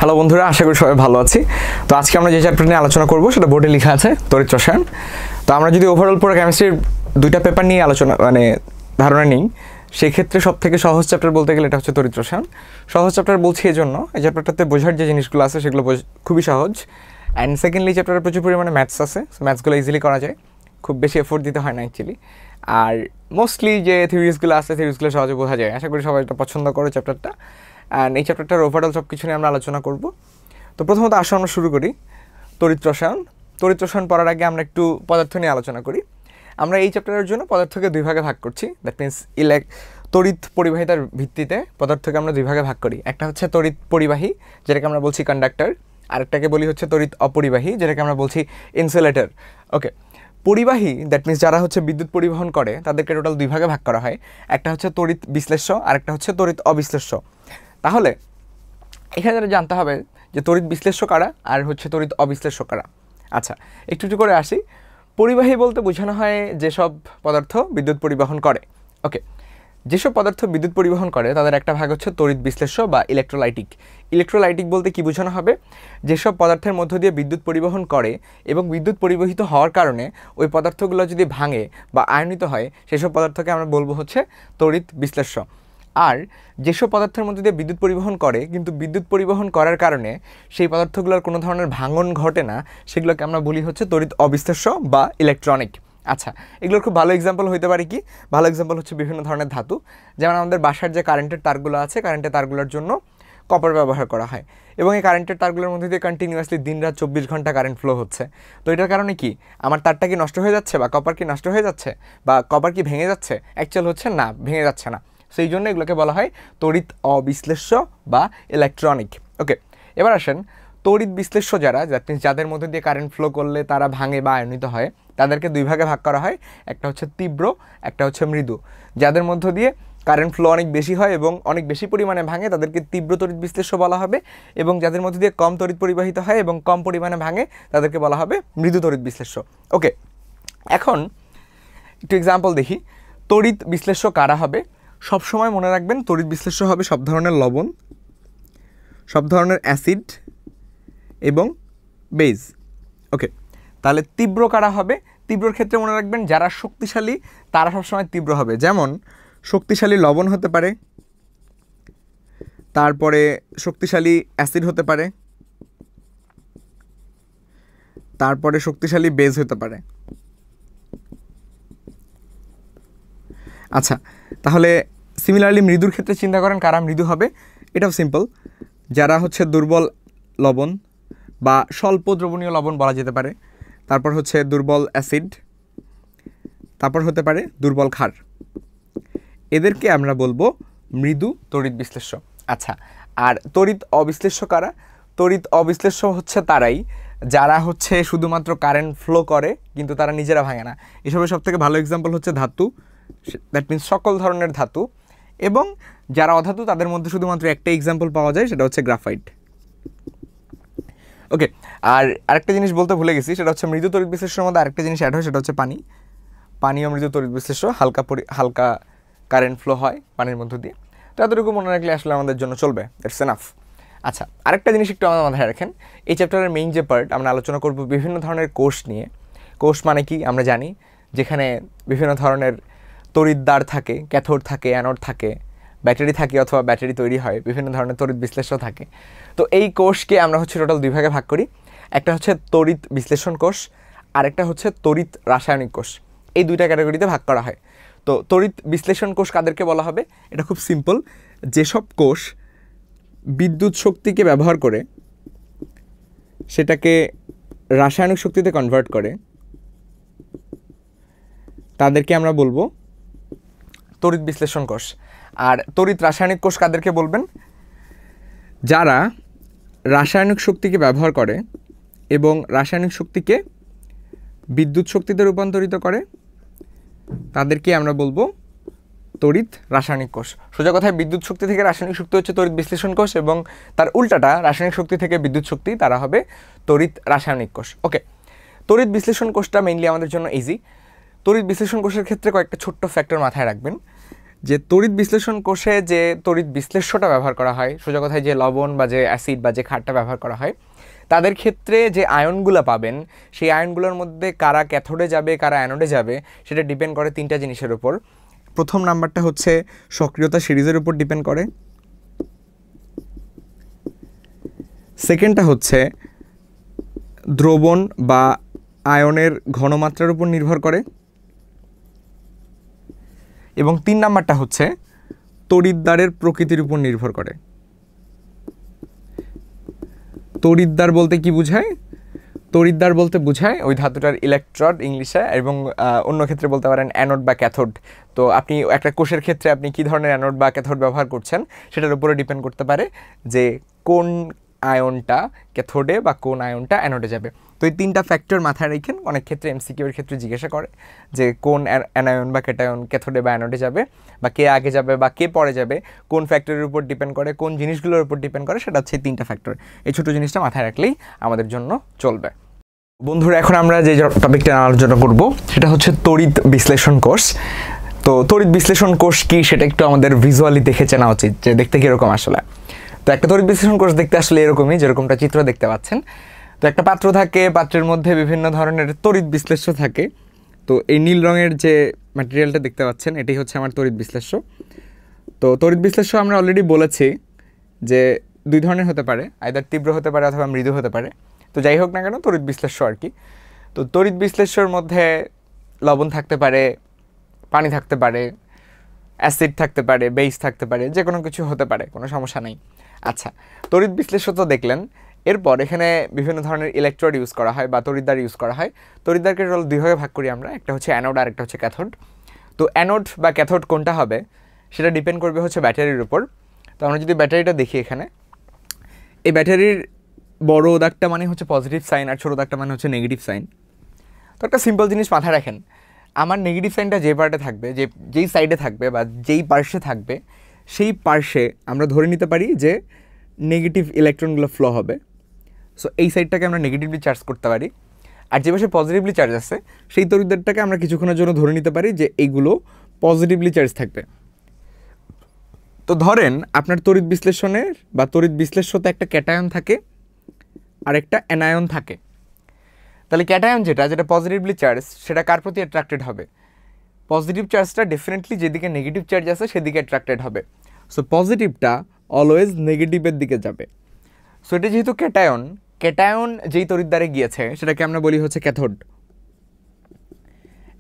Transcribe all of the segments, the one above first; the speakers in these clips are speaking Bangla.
হ্যালো বন্ধুরা, আশা করি সবাই ভালো আছি। তো আজকে আমরা যে চ্যাপ্টার নিয়ে আলোচনা করব সেটা বোর্ডে লেখা আছে তড়িৎ রসায়ন। তো আমরা যদি ওভারঅল পুরো কেমিস্ট্রির দুইটা পেপার নিয়ে আলোচনা ধারণা নিই, সেক্ষেত্রে সব থেকে সহজ চ্যাপ্টার বলতে গেলে এটা হচ্ছে তড়িৎ রসায়ন। সহজ চ্যাপ্টার বলছি এই জন্য, এই চ্যাপ্টারটাতে বোঝার যে জিনিসগুলো আছে সেগুলো খুবই সহজ। অ্যান্ড সেকেন্ডলি চ্যাপ্টারে প্রচুর পরিমাণে ম্যাথস আছে, ম্যাথসগুলো ইজিলি করা যায়, খুব বেশি এফোর্ট দিতে হয় না অ্যাকচুয়ালি। আর মোস্টলি যে থিওরিজগুলো আছে থিওরিজগুলো সহজে বোঝা যায়। আশা করি সবাই এটা পছন্দ করো চ্যাপ্টারটা। অ্যান্ড এই চ্যাপ্টারটার ওভারঅল সব কিছু নিয়ে আমরা আলোচনা করব। তো প্রথমত আসো আমরা শুরু করি তড়িৎ রসায়ন। তড়িৎ রসায়ন পড়ার আগে আমরা একটু পদার্থ নিয়ে আলোচনা করি। আমরা এই চ্যাপ্টারের জন্য পদার্থকে দুই ভাগে ভাগ করছি। দ্যাট মিনস তড়িৎ পরিবাহিতার ভিত্তিতে পদার্থকে আমরা দুই ভাগে ভাগ করি। একটা হচ্ছে তড়িৎ পরিবাহী, যেটাকে আমরা বলছি কন্ডাক্টর, আরেকটাকে বলি হচ্ছে তড়িৎ অপরিবাহী, যেটাকে আমরা বলছি ইনসুলেটর। ওকে, পরিবাহী দ্যাট মিনস যারা হচ্ছে বিদ্যুৎ পরিবহন করে তাদেরকে টোটাল দুই ভাগে ভাগ করা হয়। একটা হচ্ছে তড়িৎ বিশ্লেষ্য আর একটা হচ্ছে তড়িৎ অবিশ্লেষ্য। তাহলে এখানে জানতে হবে যে তড়িৎ বিশ্লেষ্য কারা আর হচ্ছে তড়িৎ অবিশ্লেষ্য কারা। আচ্ছা, একটু একটু করে আসি। পরিবাহী বলতে বোঝানো হয় যেসব পদার্থ বিদ্যুৎ পরিবহন করে। ওকে, যেসব পদার্থ বিদ্যুৎ পরিবহন করে তাদের একটা ভাগ হচ্ছে তড়িৎ বিশ্লেষ্য বা ইলেকট্রোলাইটিক। ইলেকট্রোলাইটিক বলতে কি বোঝানো হবে, যেসব পদার্থের মধ্য দিয়ে বিদ্যুৎ পরিবহন করে এবং বিদ্যুৎ পরিবহিত হওয়ার কারণে ওই পদার্থগুলো যদি ভাঙে বা আয়নিত হয়, সেসব পদার্থকে আমরা বলবো হচ্ছে তড়িৎ বিশ্লেষ্য। আর যেসব পদার্থের মধ্যে দিয়ে বিদ্যুৎ পরিবহন করে কিন্তু বিদ্যুৎ পরিবহন করার কারণে সেই পদার্থগুলোর কোনো ধরনের ভাঙন ঘটে না, সেগুলোকে আমরা বলি হচ্ছে তড়িৎ অবিশ্লেষ্য বা ইলেকট্রনিক। আচ্ছা, এগুলোর খুব ভালো এক্সাম্পল হতে পারে কি? ভালো এক্সাম্পল হচ্ছে বিভিন্ন ধরনের ধাতু। যেমন আমাদের বাসার যে কারেন্টের তারগুলো আছে, কারেন্টের তারগুলোর জন্য কপার ব্যবহার করা হয় এবং এই কারেন্টের তারগুলোর মধ্যে দিয়ে কন্টিনিউয়াসলি দিনরাত 24 ঘন্টা কারেন্ট ফ্লো হচ্ছে। তো এটার কারণে কি আমার তারটা কি নষ্ট হয়ে যাচ্ছে বা কপার কি নষ্ট হয়ে যাচ্ছে বা কপার কি ভেঙে যাচ্ছে? অ্যাকচুয়াল হচ্ছে না, ভেঙে যাচ্ছে না। সেই জন্য এগুলোকে বলা হয় তড়িৎ অবিশ্লেষ্য বা ইলেকট্রনিক। ওকে, এবার আসেন তড়িৎ বিশ্লেষ্য যারা, দ্যাট মিনস যাদের মধ্যে দিয়ে কারেন্ট ফ্লো করলে তারা ভাঙে বা আয়নিত হয়, তাদেরকে দুই ভাগে ভাগ করা হয়। একটা হচ্ছে তীব্র, একটা হচ্ছে মৃদু। যাদের মধ্য দিয়ে কারেন্ট ফ্লো অনেক বেশি হয় এবং অনেক বেশি পরিমাণে ভাঙে তাদেরকে তীব্র তড়িৎ বিশ্লেষ্য বলা হবে, এবং যাদের মধ্যে দিয়ে কম তড়িৎ পরিবাহিত হয় এবং কম পরিমাণে ভাঙে তাদেরকে বলা হবে মৃদু তড়িৎ বিশ্লেষ্য। ওকে, এখন একটু এক্সাম্পল দেখি। তড়িৎ বিশ্লেষ্য কারা হবে? সবসময় মনে রাখবেন তড়িৎ বিশ্লেষ্য হবে সব ধরনের লবণ, সব ধরনের অ্যাসিড এবং বেজ। ওকে, তাহলে তীব্র কারা হবে? তীব্রর ক্ষেত্রে মনে রাখবেন যারা শক্তিশালী তারা সবসময় তীব্র হবে। যেমন শক্তিশালী লবণ হতে পারে, তারপরে শক্তিশালী অ্যাসিড হতে পারে, তারপরে শক্তিশালী বেজ হতে পারে। আচ্ছা, তাহলে সিমিলারলি মৃদুর ক্ষেত্রে চিন্তা করেন কারা মৃদু হবে? এটাও সিম্পল, যারা হচ্ছে দুর্বল লবণ বা স্বল্প দ্রবণীয় লবণ বলা যেতে পারে, তারপর হচ্ছে দুর্বল অ্যাসিড, তারপর হতে পারে দুর্বল ক্ষার। এদেরকে আমরা বলবো মৃদু তড়িৎ বিশ্লেষ্য। আচ্ছা, আর তড়িৎ অবিশ্লেষ্য কারা? তড়িৎ অবিশ্লেষ্য হচ্ছে তারাই যারা হচ্ছে শুধুমাত্র কারেন্ট ফ্লো করে কিন্তু তারা নিজেরা ভাঙে না। এসবের সব থেকে ভালো এক্সাম্পল হচ্ছে ধাতু, দ্যাট মিনস সকল ধরনের ধাতু, এবং যারা অধাতু তাদের মধ্যে শুধুমাত্র একটা এক্সাম্পল পাওয়া যায়, সেটা হচ্ছে গ্রাফাইট। ওকে, আর আরেকটা জিনিস বলতে ভুলে গেছি, সেটা হচ্ছে মৃদু তড়িৎ বিশ্লেষ্যের মধ্যে আরেকটা জিনিস অ্যাড হয়, সেটা হচ্ছে পানি। পানিও মৃদু তড়িৎ বিশ্লেষ্য, হালকা কারেন্ট ফ্লো হয় পানির মধ্য দিয়ে। তো এতটুকু মনে রাখলে আসলে আমাদের জন্য চলবে, দ্যাটস এনাফ। আচ্ছা, আরেকটা জিনিস একটু আমাদের মাথায় রাখেন, এই চ্যাপ্টারের মেইন যে পার্ট আমরা আলোচনা করব বিভিন্ন ধরনের কোষ নিয়ে। কোষ মানে কি আমরা জানি, যেখানে বিভিন্ন ধরনের তড়িৎদ্বার থাকে, ক্যাথোড থাকে, অ্যানোড থাকে, ব্যাটারি থাকে অথবা ব্যাটারি তৈরি হয়, বিভিন্ন ধরনের তড়িৎ বিশ্লেষ্য থাকে। তো এই কোষকে আমরা হচ্ছে টোটাল দুই ভাগে ভাগ করি। একটা হচ্ছে তড়িৎ বিশ্লেষণ কোষ, আরেকটা হচ্ছে তড়িৎ রাসায়নিক কোষ। এই দুইটা ক্যাটাগরিতে ভাগ করা হয়। তো তড়িৎ বিশ্লেষণ কোষ কাদেরকে বলা হবে? এটা খুব সিম্পল, যেসব কোষ বিদ্যুৎ শক্তিকে ব্যবহার করে সেটাকে রাসায়নিক শক্তিতে কনভার্ট করে তাদেরকে আমরা বলবো তড়িৎ বিশ্লেষণ কোষ। আর তড়িৎ রাসায়নিক কোষ কাদেরকে বলবেন? যারা রাসায়নিক শক্তিকে ব্যবহার করে এবং রাসায়নিক শক্তিকে বিদ্যুৎ শক্তিতে রূপান্তরিত করে তাদেরকে আমরা বলবো তড়িৎ রাসায়নিক কোষ। সোজা কথায় বিদ্যুৎ শক্তি থেকে রাসায়নিক শক্তি হচ্ছে তড়িৎ বিশ্লেষণ কোষ, এবং তার উল্টাটা রাসায়নিক শক্তি থেকে বিদ্যুৎ শক্তি, তারা হবে তড়িৎ রাসায়নিক কোষ। ওকে, তড়িৎ বিশ্লেষণ কোষটা মেইনলি আমাদের জন্য ইজি। তড়িৎ বিশ্লেষণ কোষের ক্ষেত্রে কয়েকটা ছোট্ট ফ্যাক্টর মাথায় রাখবেন। যে তড়িৎ বিশ্লেষণ কোষে যে তড়িৎ বিশ্লেষ্যটা ব্যবহার করা হয়, সোজা কথায় যে লবণ বা যে অ্যাসিড বা যে ক্ষারটা ব্যবহার করা হয়, তাদের ক্ষেত্রে যে আয়নগুলো পাবেন সেই আয়নগুলোর মধ্যে কারা ক্যাথোডে যাবে কারা অ্যানোডে যাবে সেটা ডিপেন্ড করে তিনটা জিনিসের উপর। প্রথম নাম্বারটা হচ্ছে সক্রিয়তা সিরিজের উপর ডিপেন্ড করে, সেকেন্ডটা হচ্ছে দ্রবণ বা আয়নের ঘনমাত্রার উপর নির্ভর করে, এবং 3 নাম্বারটা হচ্ছে তড়িৎদ্বারের প্রকৃতির উপর নির্ভর করে। তড়িৎদ্বার বলতে কি বোঝায়? তড়িৎদ্বার বলতে বোঝায় ওই ধাতুটার ইলেকট্রোড ইংলিশে, এবং অন্য ক্ষেত্রে বলতে পারেন অ্যানোড বা ক্যাথোড। তো আপনি একটা কোষের ক্ষেত্রে আপনি কী ধরনের অ্যানোড বা ক্যাথোড ব্যবহার করছেন সেটার উপরে ডিপেন্ড করতে পারে যে কোন আয়নটা ক্যাথোডে বা কোন আয়নটা অ্যানোডে যাবে। তো এই 3টা ফ্যাক্টর মাথায় রেখেন। অনেক ক্ষেত্রে এমসিকিউ এর ক্ষেত্রে জিজ্ঞাসা করে যে কোন অ্যানায়ন বা ক্যাটায়ন ক্যাথোডে বা অ্যানোডে যাবে, বা কে আগে যাবে বা কে পরে যাবে, কোন ফ্যাক্টরের উপর ডিপেন্ড করে, কোন জিনিসগুলোর উপর ডিপেন্ড করে, সেটা হচ্ছে 3টা ফ্যাক্টর। এই ছোটো জিনিসটা মাথায় রাখলেই আমাদের জন্য চলবে। বন্ধুরা, এখন আমরা যে টপিকটা আলোচনা করব সেটা হচ্ছে তড়িৎ বিশ্লেষণ কোষ। তো তড়িৎ বিশ্লেষণ কোষ কি সেটা একটু আমাদের ভিজুয়ালি দেখে চেনা উচিত, যে দেখতে কীরকম আসলে। তো একটা তড়িৎ বিশ্লেষণ কোষ দেখতে আসলে এরকমই, যেরকমটা চিত্র দেখতে পাচ্ছেন। তো একটা পাত্র থাকে, পাত্রের মধ্যে বিভিন্ন ধরনের তড়িৎ বিশ্লেষ্য থাকে। তো এই নীল রঙের যে ম্যাটেরিয়ালটা দেখতে পাচ্ছেন এটাই হচ্ছে আমার তড়িৎ বিশ্লেষ্য। তো তড়িৎ বিশ্লেষ্য আমরা অলরেডি বলেছি যে 2 ধরনের হতে পারে, আইদার তীব্র হতে পারে অথবা মৃদু হতে পারে। তো যাই হোক না কেন, তড়িৎ বিশ্লেষ্য আর কি। তো তড়িৎ বিশ্লেষ্যর মধ্যে লবণ থাকতে পারে, পানি থাকতে পারে, অ্যাসিড থাকতে পারে, বেস থাকতে পারে, যে কোনো কিছু হতে পারে, কোনো সমস্যা নেই। আচ্ছা, তড়িৎ বিশ্লেষ্য তো দেখলেন। এরপর এখানে বিভিন্ন ধরনের ইলেকট্রোড ইউজ করা হয় বা তড়িৎদ্বার ইউজ করা হয়। তড়িৎদ্বারকে 2 ভাগে ভাগ করি আমরা, একটা হচ্ছে অ্যানোড আর একটা হচ্ছে ক্যাথোড। তো অ্যানোড বা ক্যাথোড কোনটা হবে সেটা ডিপেন্ড করবে হচ্ছে ব্যাটারির উপর। তো আমরা যদি ব্যাটারিটা দেখি এখানে, এই ব্যাটারির বড় দাগটা মানে হচ্ছে পজিটিভ সাইন আর ছোটো দাগটা মানে হচ্ছে নেগেটিভ সাইন। তো একটা সিম্পল জিনিস মাথায় রাখেন, আমার নেগেটিভ সাইনটা যে পার্টে থাকবে, যেই সাইডে থাকবে বা যেই পার্শ্বে থাকবে, সেই পার্শ্বে আমরা ধরে নিতে পারি যে নেগেটিভ ইলেকট্রনগুলো ফ্লো হবে। সো এই সাইডটাকে আমরা নেগেটিভলি চার্জ করতে পারি, আর যে পাশে পজিটিভলি চার্জ আছে সেই তড়িৎদ্বারটাকে আমরা কিছুক্ষণের জন্য ধরে নিতে পারি যে এইগুলো পজিটিভলি চার্জ থাকবে। তো ধরেন আপনার তড়িৎ বিশ্লেষণের বা তড়িৎ বিশ্লেষ্যতে একটা ক্যাটায়ন থাকে আর একটা অ্যানায়ন থাকে। তাহলে ক্যাটায়ন যেটা পজিটিভলি চার্জ, সেটা কার প্রতি অ্যাট্রাক্টেড হবে? পজিটিভ চার্জটা ডেফিনেটলি যেদিকে নেগেটিভ চার্জ আছে সেদিকে অ্যাট্রাক্টেড হবে। সো পজিটিভটা অলওয়েজ নেগেটিভের দিকে যাবে। সো এটা যেহেতু ক্যাটায়ন যেই তড়িৎদ্বারে গিয়েছে সেটাকে আমরা বলি হচ্ছে ক্যাথোড।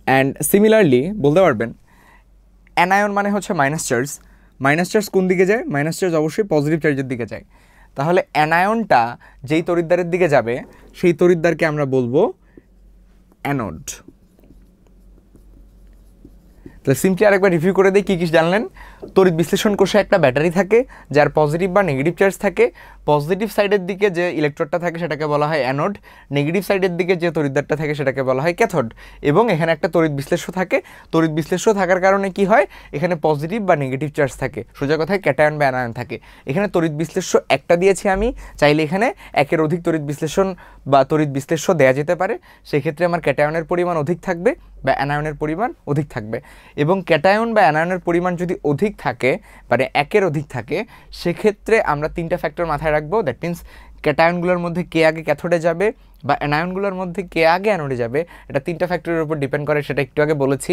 অ্যান্ড সিমিলারলি বলতে পারবেন অ্যানায়ন মানে হচ্ছে মাইনাস চার্জ কোন দিকে যায়? মাইনাস চার্জ অবশ্যই পজিটিভ চার্জের দিকে যায়। তাহলে অ্যানায়নটা যেই তড়িৎদ্বারের দিকে যাবে সেই তড়িৎদ্বারকে আমরা বলবো অ্যানোড। তাহলে সিম্পলি আরেকবার রিভিউ করে দিই, কী কী জানলেন। তড়িৎ বিশ্লেষণ কোষে একটা ব্যাটারি থাকে যার পজিটিভ বা নেগেটিভ চার্জ থাকে। পজিটিভ সাইডের দিকে যে ইলেকট্রোডটা থাকে সেটাকে বলা হয় অ্যানোড, নেগেটিভ সাইডের দিকে যে তড়িৎদ্বারটা থাকে সেটাকে বলা হয় ক্যাথোড। এবং এখানে একটা তড়িৎ বিশ্লেষ্য থাকে। তড়িৎ বিশ্লেষ্য থাকার কারণে কি হয়, এখানে পজিটিভ বা নেগেটিভ চার্জ থাকে, সোজা কথায় ক্যাটায়ন বা অ্যানায়ন থাকে। এখানে তড়িৎ বিশ্লেষ্য একটা দিয়েছি আমি, চাইলে এখানে একের অধিক তড়িৎ বিশ্লেষণ বা তড়িৎ বিশ্লেষ্য দেওয়া যেতে পারে। সেক্ষেত্রে আমার ক্যাটায়নের পরিমাণ অধিক থাকবে বা অ্যানায়নের পরিমাণ অধিক থাকবে। এবং ক্যাটায়ন বা অ্যানায়নের পরিমাণ যদি অধিক থাকে, মানে একের অধিক থাকে, সেক্ষেত্রে আমরা 3টা ফ্যাক্টর মাথায় রাখবো। দ্যাট মিনস ক্যাটায়নগুলোর মধ্যে কে আগে ক্যাথোডে যাবে বা অ্যানায়নগুলোর মধ্যে কে আগে অ্যানোডে যাবে, এটা 3টা ফ্যাক্টরের উপর ডিপেন্ড করে। সেটা একটু আগে বলেছি,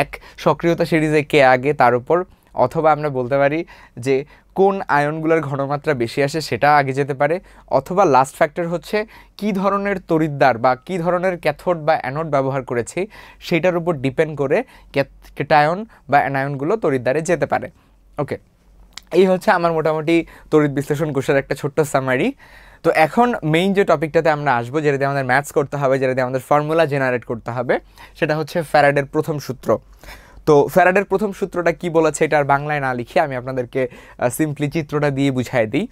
এক সক্রিয়তা সিরিজে কে আগে তার উপর, অথবা আমরা বলতে পারি যে কোন আয়নগুলোর ঘনমাত্রা বেশি আসে সেটা আগে যেতে পারে, অথবা লাস্ট ফ্যাক্টর হচ্ছে কী ধরনের তড়িৎদ্বার বা কী ধরনের ক্যাথোড বা অ্যানোড ব্যবহার করেছি সেইটার উপর ডিপেন্ড করে ক্যাটায়ন বা অ্যানায়নগুলো তড়িৎদ্বারে যেতে পারে। ওকে, এই হচ্ছে আমার মোটামুটি তড়িৎ বিশ্লেষণ কোষের একটা ছোট্ট সামারি। তো এখন মেইন যে টপিকটাতে আমরা আসবো, যেটা দিয়ে আমাদের ম্যাথস করতে হবে, যেটা দিয়ে আমাদের ফর্মুলা জেনারেট করতে হবে, সেটা হচ্ছে ফ্যারাডের প্রথম সূত্র। তো ফ্যারাডের প্রথম সূত্রটা কি বলেছে এটা আর বাংলায় না লিখে আমি আপনাদেরকে সিম্পলি চিত্রটা দিয়ে বুঝাই দিই।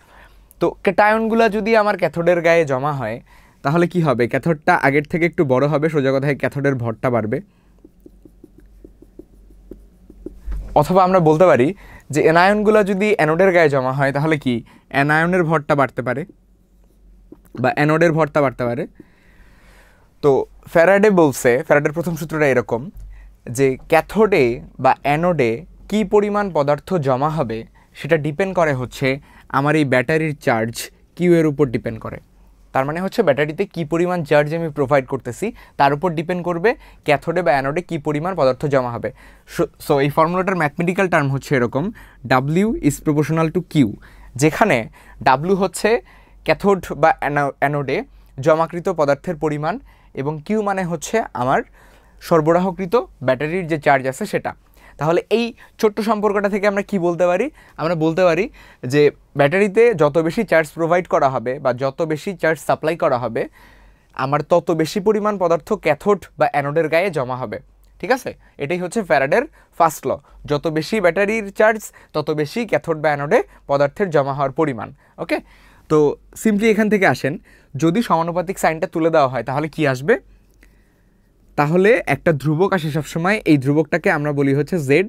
তো ক্যাটায়নগুলো যদি আমার ক্যাথোডের গায়ে জমা হয় তাহলে কি হবে? ক্যাথোডটা আগের থেকে একটু বড় হবে, সোজা কথায় ক্যাথোডের ভরটা বাড়বে। অথবা আমরা বলতে পারি যে অ্যানায়নগুলো যদি অ্যানোডের গায়ে জমা হয় তাহলে কি অ্যানায়নের ভরটা বাড়তে পারে বা অ্যানোডের ভরটা বাড়তে পারে। তো ফ্যারাডে বলছে, ফ্যারাডের প্রথম সূত্রটা এরকম যে ক্যাথোডে বা অ্যানোডে কি কী পরিমাণ পদার্থ জমা হবে সেটা ডিপেন্ড করে হচ্ছে আমার এই ব্যাটারির চার্জ কিউ এর উপর ডিপেন্ড করে। তার মানে হচ্ছে ব্যাটারিতে কী পরিমাণ চার্জ আমি প্রোভাইড করতেছি তার উপর ডিপেন্ড করবে ক্যাথোডে বা অ্যানোডে কী পরিমাণ পদার্থ জমা হবে। সো এই ফর্মুলাটার ম্যাথমেটিক্যাল টার্ম হচ্ছে এরকম, W is proportional to Q, যেখানে ডাব্লিউ হচ্ছে ক্যাথোড বা অ্যানোডে জমাকৃত পদার্থের পরিমাণ এবং কিউ মানে হচ্ছে আমার সরবরাহকৃত ব্যাটারির যে চার্জ আছে সেটা। তাহলে এই ছোট্ট সম্পর্কটা থেকে আমরা কি বলতে পারি? আমরা বলতে পারি যে ব্যাটারিতে যত বেশি চার্জ প্রোভাইড করা হবে বা যত বেশি চার্জ সাপ্লাই করা হবে আমার তত বেশি পরিমাণ পদার্থ ক্যাথোড বা অ্যানোডের গায়ে জমা হবে। ঠিক আছে, এটাই হচ্ছে ফ্যারাডের ফার্স্ট ল, যত বেশি ব্যাটারির চার্জ তত বেশি ক্যাথোড বা অ্যানোডে পদার্থের জমা হওয়ার পরিমাণ। ওকে, তো সিম্পলি এখান থেকে আসেন, যদি সমানুপাতিক সাইনটা তুলে দেওয়া হয় তাহলে কি আসবে? তাহলে একটা ধ্রুবক আসে সবসময়, এই ধ্রুবকটাকে আমরা বলি হচ্ছে জেড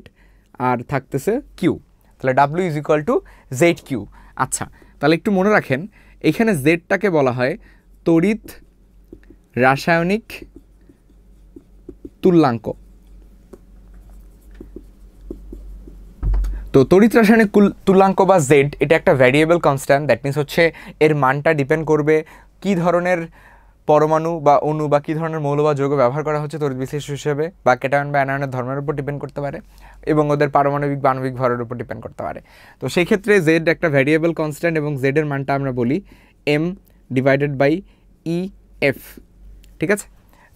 আর থাকতেছে কিউ, তাহলে W is equal to Z Q. আচ্ছা, তাহলে একটু মনে রাখেন এখানে জেডটাকে বলা হয় তড়িৎ রাসায়নিক তুল্যাঙ্ক। তো তড়িৎ রাসায়নিক তুল্যাঙ্ক বা জেড এটা একটা ভ্যারিয়েবল কনস্ট্যান্ট, দ্যাট মিনস হচ্ছে এর মানটা ডিপেন্ড করবে কী ধরনের পরমাণু বা অণু বা কী ধরনের মৌল বা যৌগ ব্যবহার করা হচ্ছে তড়িৎ বিশ্লেষক হিসেবে, বা ক্যাটায়ন বা অ্যানায়নের ধর্মের উপর ডিপেন্ড করতে পারে এবং ওদের পারমাণবিক বা আণবিক ভরের উপর ডিপেন্ড করতে পারে। তো সেই ক্ষেত্রে জেড একটা ভ্যারিয়েবল কনস্ট্যান্ট এবং জেডের মানটা আমরা বলি M divided by E F. ঠিক আছে,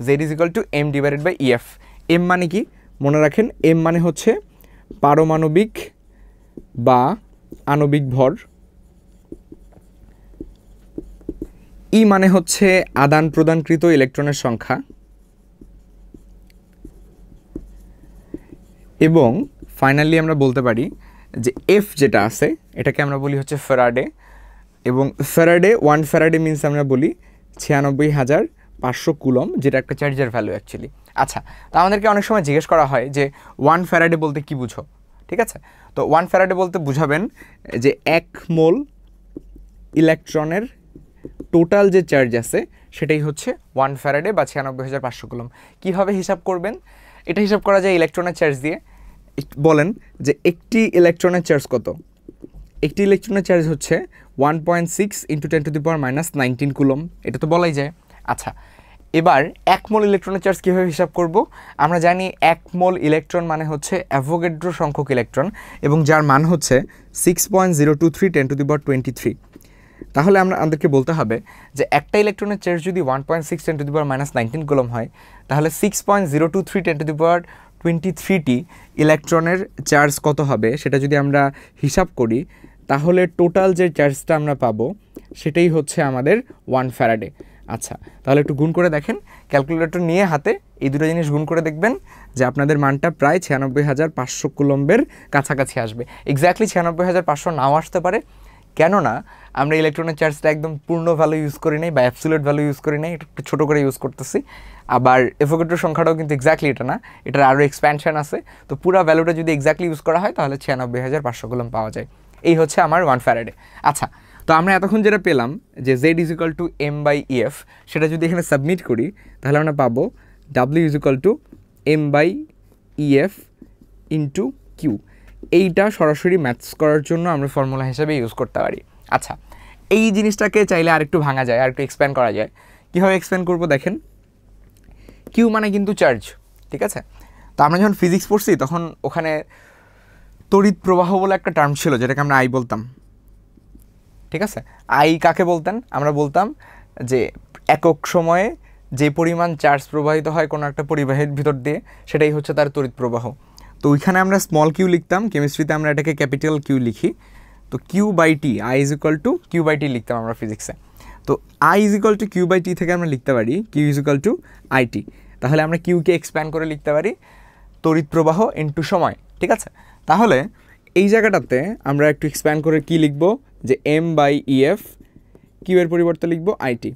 Z is equal to M divided by E F. M মানে কি মনে রাখেন, এম মানে হচ্ছে পারমাণবিক বা আণবিক ভর, ই মানে হচ্ছে আদান প্রদানকৃত ইলেকট্রনের সংখ্যা, এবং ফাইনালি আমরা বলতে পারি যে এফ যেটা আছে এটাকে আমরা বলি হচ্ছে ফ্যারাডে, এবং ফ্যারাডে 1 ফ্যারাডে মিনস আমরা বলি 96,500 কুলম, যেটা একটা চার্জের ভ্যালু অ্যাকচুয়ালি। আচ্ছা, তো আমাদেরকে অনেক সময় জিজ্ঞেস করা হয় যে 1 ফ্যারাডে বলতে কি বুঝো? ঠিক আছে, তো 1 ফ্যারাডে বলতে বুঝাবেন যে 1 মোল ইলেকট্রনের টোটাল যে চার্জ আছে সেটাই হচ্ছে 1 ফ্যারাডে বা 96,500 কুলম। কীভাবে হিসাব করবেন? এটা হিসাব করা যায় ইলেকট্রনের চার্জ দিয়ে। বলেন যে একটি ইলেকট্রনের চার্জ কত? একটি ইলেকট্রনের চার্জ হচ্ছে 1.6 × 10⁻⁻19 কুলম, এটা তো বলাই যায়। আচ্ছা, এবার 1 মোল ইলেকট্রনের চার্জ কীভাবে হিসাব করব? আমরা জানি 1 মোল ইলেকট্রন মানে হচ্ছে অ্যাভোগাড্রো সংখ্যক ইলেকট্রন, এবং যার মান হচ্ছে 6.023 × 10⁻23। তাহলে আমাদেরকে বলতে হবে যে একটা ইলেকট্রনের চার্জ যদি 1.6 × 10⁻19 কুলম হয়, তাহলে 6.023 × 10⁻23টি ইলেকট্রনের চার্জ কত হবে সেটা যদি আমরা হিসাব করি, তাহলে টোটাল যে চার্জটা আমরা পাবো সেটাই হচ্ছে আমাদের 1 ফ্যারাডে। আচ্ছা, তাহলে একটু গুণ করে দেখেন, ক্যালকুলেটর নিয়ে হাতে এই দুটো জিনিস গুণ করে দেখবেন যে আপনাদের মানটা প্রায় 96,500 কুলম্বের কাছাকাছি আসবে। এক্স্যাক্টলি 96,500 নাও আসতে পারে, কেননা আমরা ইলেকট্রনের চার্জটা একদম পূর্ণ ভ্যালু ইউজ করি নাই বা অ্যাবসলিউট ভ্যালু ইউজ করি নাই, একটু ছোটো করে ইউজ করতেছি। আবার অ্যাভোগাড্রো সংখ্যাটাও কিন্তু এক্স্যাক্টলি এটা না, এটার আরও এক্সপ্যানশন আছে। তো পুরো ভ্যালুটা যদি এক্স্যাক্টলি ইউজ করা হয় তাহলে 96,500 কুলম পাওয়া যায়। এই হচ্ছে আমার 1 ফ্যারাডে। আচ্ছা, তো আমরা এতক্ষণ যেটা পেলাম যে Z is equal to M by EF, সেটা যদি এখানে সাবমিট করি তাহলে আমরা পাবো W is equal to M by EF into Q. এইটা সরাসরি ম্যাথস করার জন্য আমরা ফর্মুলা হিসেবে ইউজ করতে পারি। আচ্ছা, এই জিনিসটাকে চাইলে আরেকটু ভাঙা যায়, আরেকটু এক্সপ্যান্ড করা যায়। কীভাবে এক্সপ্যান্ড করবো দেখেন, কিউ মানে কিন্তু চার্জ। ঠিক আছে, তো আমরা যখন ফিজিক্স পড়ছি তখন ওখানে তড়িৎ প্রবাহ বলে একটা টার্ম ছিল যেটাকে আমরা আই বলতাম। ঠিক আছে, আই কাকে বলতেন? আমরা বলতাম যে একক সময়ে যে পরিমাণ চার্জ প্রবাহিত হয় কোনো একটা পরিবাহীর ভিতর দিয়ে সেটাই হচ্ছে তার তড়িৎ প্রবাহ। তো ওইখানে আমরা স্মল কিউ লিখতাম, কেমিস্ট্রিতে আমরা এটাকে ক্যাপিটাল কিউ লিখি। তো Q by T, I is equal to Q by T লিখতাম আমরা ফিজিক্সে। তো I is equal to Q by T থেকে আমরা লিখতে পারি Q is equal to I T. তাহলে আমরা কিউকে এক্সপ্যান্ড করে লিখতে পারি তড়িৎ প্রবাহ ইনটু সময়। ঠিক আছে, তাহলে এই জায়গাটাতে আমরা একটু এক্সপ্যান্ড করে কি লিখব যে এম বাই ইএফ, কিউ এর পরিবর্তে লিখব আইটি।